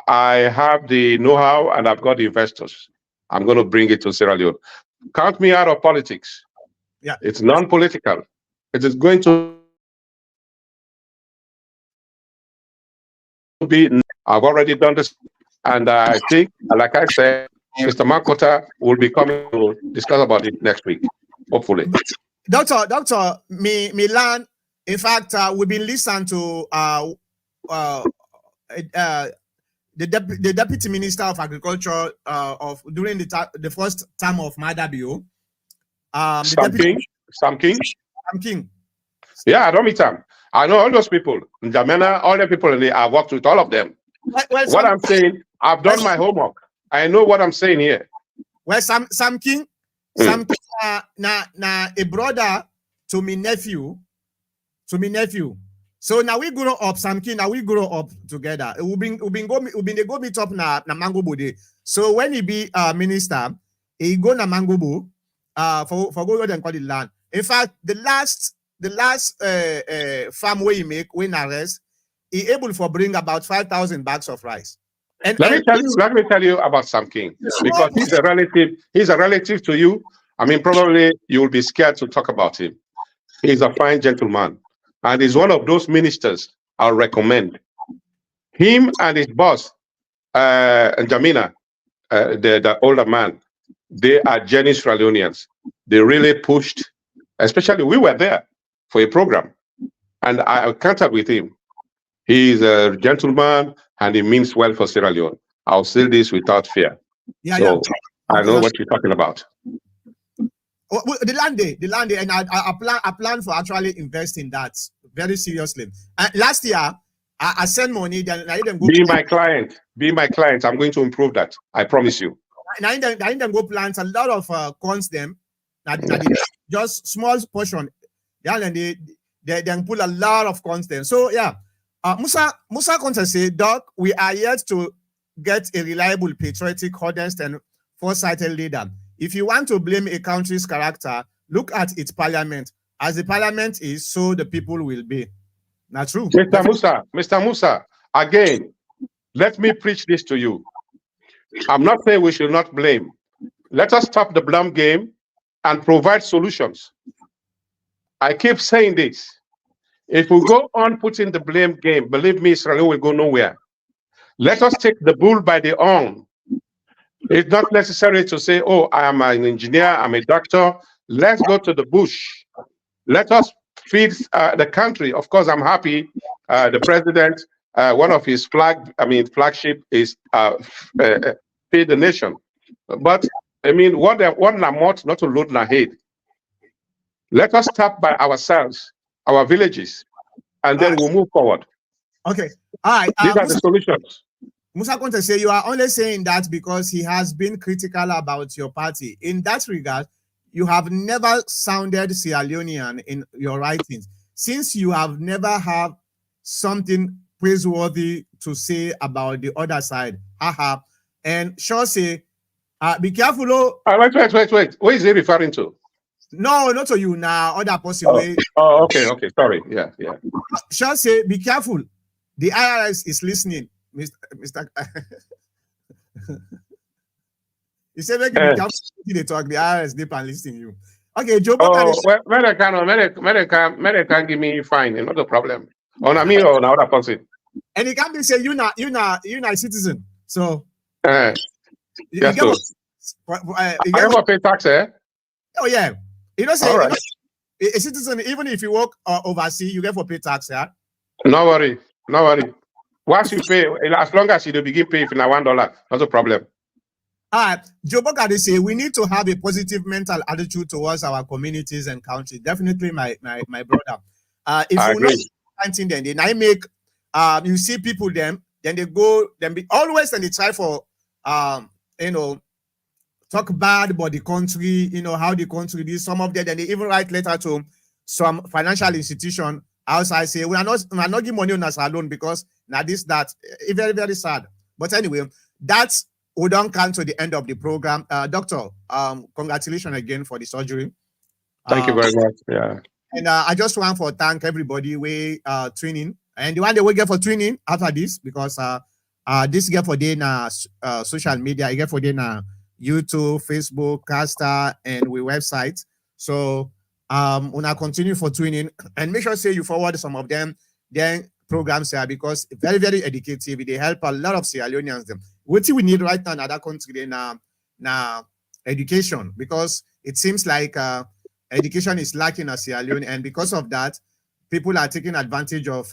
I have the know-how and I've got the investors. I'm going to bring it to Sierra Leone. Count me out of politics. Yeah, it's non-political. It is going to be. I've already done this. And I think, like I said, Mr. Makota will be coming to discuss about it next week, hopefully. Doctor, Milan, in fact, we've been listening to uh, the deputy minister of agriculture of during the first term of Madabio. Sam King. Sam King. Yeah, I don't meet him. I know all those people. Njamena, all the people, I've worked with all of them. What I'm saying, I've done my homework. I know what I'm saying here. Well, Sam King, Sam King, na a brother to my nephew. So now we grow up, Sam King. Now we grow up together. We been go meet up na Mango Bode. So when he be minister, he go na Mango Bo for go and call the land. In fact, the last farm where he make when arrest, he able for bring about 5,000 bags of rice. And let me tell you about Sam King, because he's a relative. He's a relative to you. I mean, probably you will be scared to talk about him. He's a fine gentleman, and he's one of those ministers I'll recommend. Him and his boss, Jamina, the older man, they are genuine Sierra Leoneans. They really pushed, especially we were there for a program, and I encountered with him. He is a gentleman and he means well for Sierra Leone. I'll say this without fear. I know what you're talking about. The land day, and I plan for actually invest in that very seriously. Last year, I sent money. Then I didn't go. Be my client. I'm going to improve that. I promise you. And I didn't go plant a lot of corns them. Just small portion. Yeah, and they then pull a lot of corns them. So yeah. Musa Konsa say, Doc, we are yet to get a reliable, patriotic, honest, and foresighted leader. If you want to blame a country's character, look at its parliament. As the parliament is, so the people will be. Not true. Mr. Musa, again, let me preach this to you. I'm not saying we should not blame. Let us stop the blame game and provide solutions. I keep saying this. If we go on putting the blame game, believe me, Israel will go nowhere. Let us take the bull by the horn. It's not necessary to say, oh, I am an engineer, I'm a doctor. Let's go to the bush. Let us feed the country. Of course, I'm happy. The president, one of his flagship is feed the nation. But I mean, what not to load na head. Let us start by ourselves, our villages, and then we'll move forward. Okay. All right. These are the solutions. Musa Conte say you are only saying that because he has been critical about your party. In that regard, you have never sounded Sierra Leonean in your writings, since you have never had something praiseworthy to say about the other side. Haha. And Shaw say, be careful. Wait. What is he referring to? No, not to you now. Other person. Okay. Sorry. Yeah. Shaw say, be careful. The IRS is listening. Mr. He said, make it they talk. The IRS deep and listening you. Okay, Joe. Can give me fine. Not a problem. On me or another person. And he can't be say you're not a citizen. So. I have to pay tax, eh? Oh yeah. You know, say right. A citizen, even if you work overseas, you get for pay tax, yeah. No worry. Once you pay, as long as you begin pay for now $1, not a problem. Joe Bokade say we need to have a positive mental attitude towards our communities and country. Definitely, my brother. If I you agree. Know something, then I make you see people then they go always and they try for talk bad about the country, how the country is. Some of them, then they even write letter to some financial institution outside say we are not giving money on us alone because now that very, very sad. But anyway, that's we don't come to the end of the program. Doctor, congratulations again for the surgery. Thank you very much. Yeah. And I just want to thank everybody we tuning and the one that we get for tuning after this because this get for day na social media, I get for day na YouTube, Facebook, Caster, and we website. So when continue for tuning and make sure say you forward some of them then programs here because very, very educative. They help a lot of Sierra Leoneans them. what we need right now in other country now education, because it seems like education is lacking in Sierra Leone, and because of that, people are taking advantage of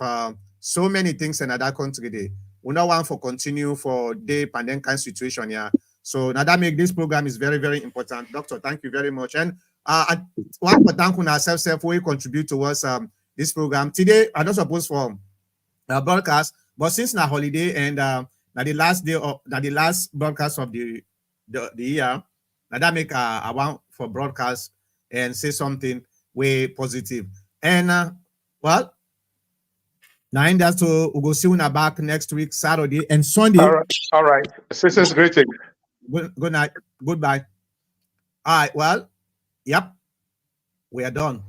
so many things in other country. We not want for continue for the pandemic kind situation here. So now that make this program is very, very important. Doctor, thank you very much. And one for thank ourselves we contribute towards this program. Today, I don't suppose for broadcast, but since now holiday and now the last day of now the last broadcast of the year, now that make I want for broadcast and say something way positive. And well, now in that, so we'll go see you back next week, Saturday and Sunday. All right. Sisters, greetings. Good night. Goodbye. All right. Well, yep. We are done.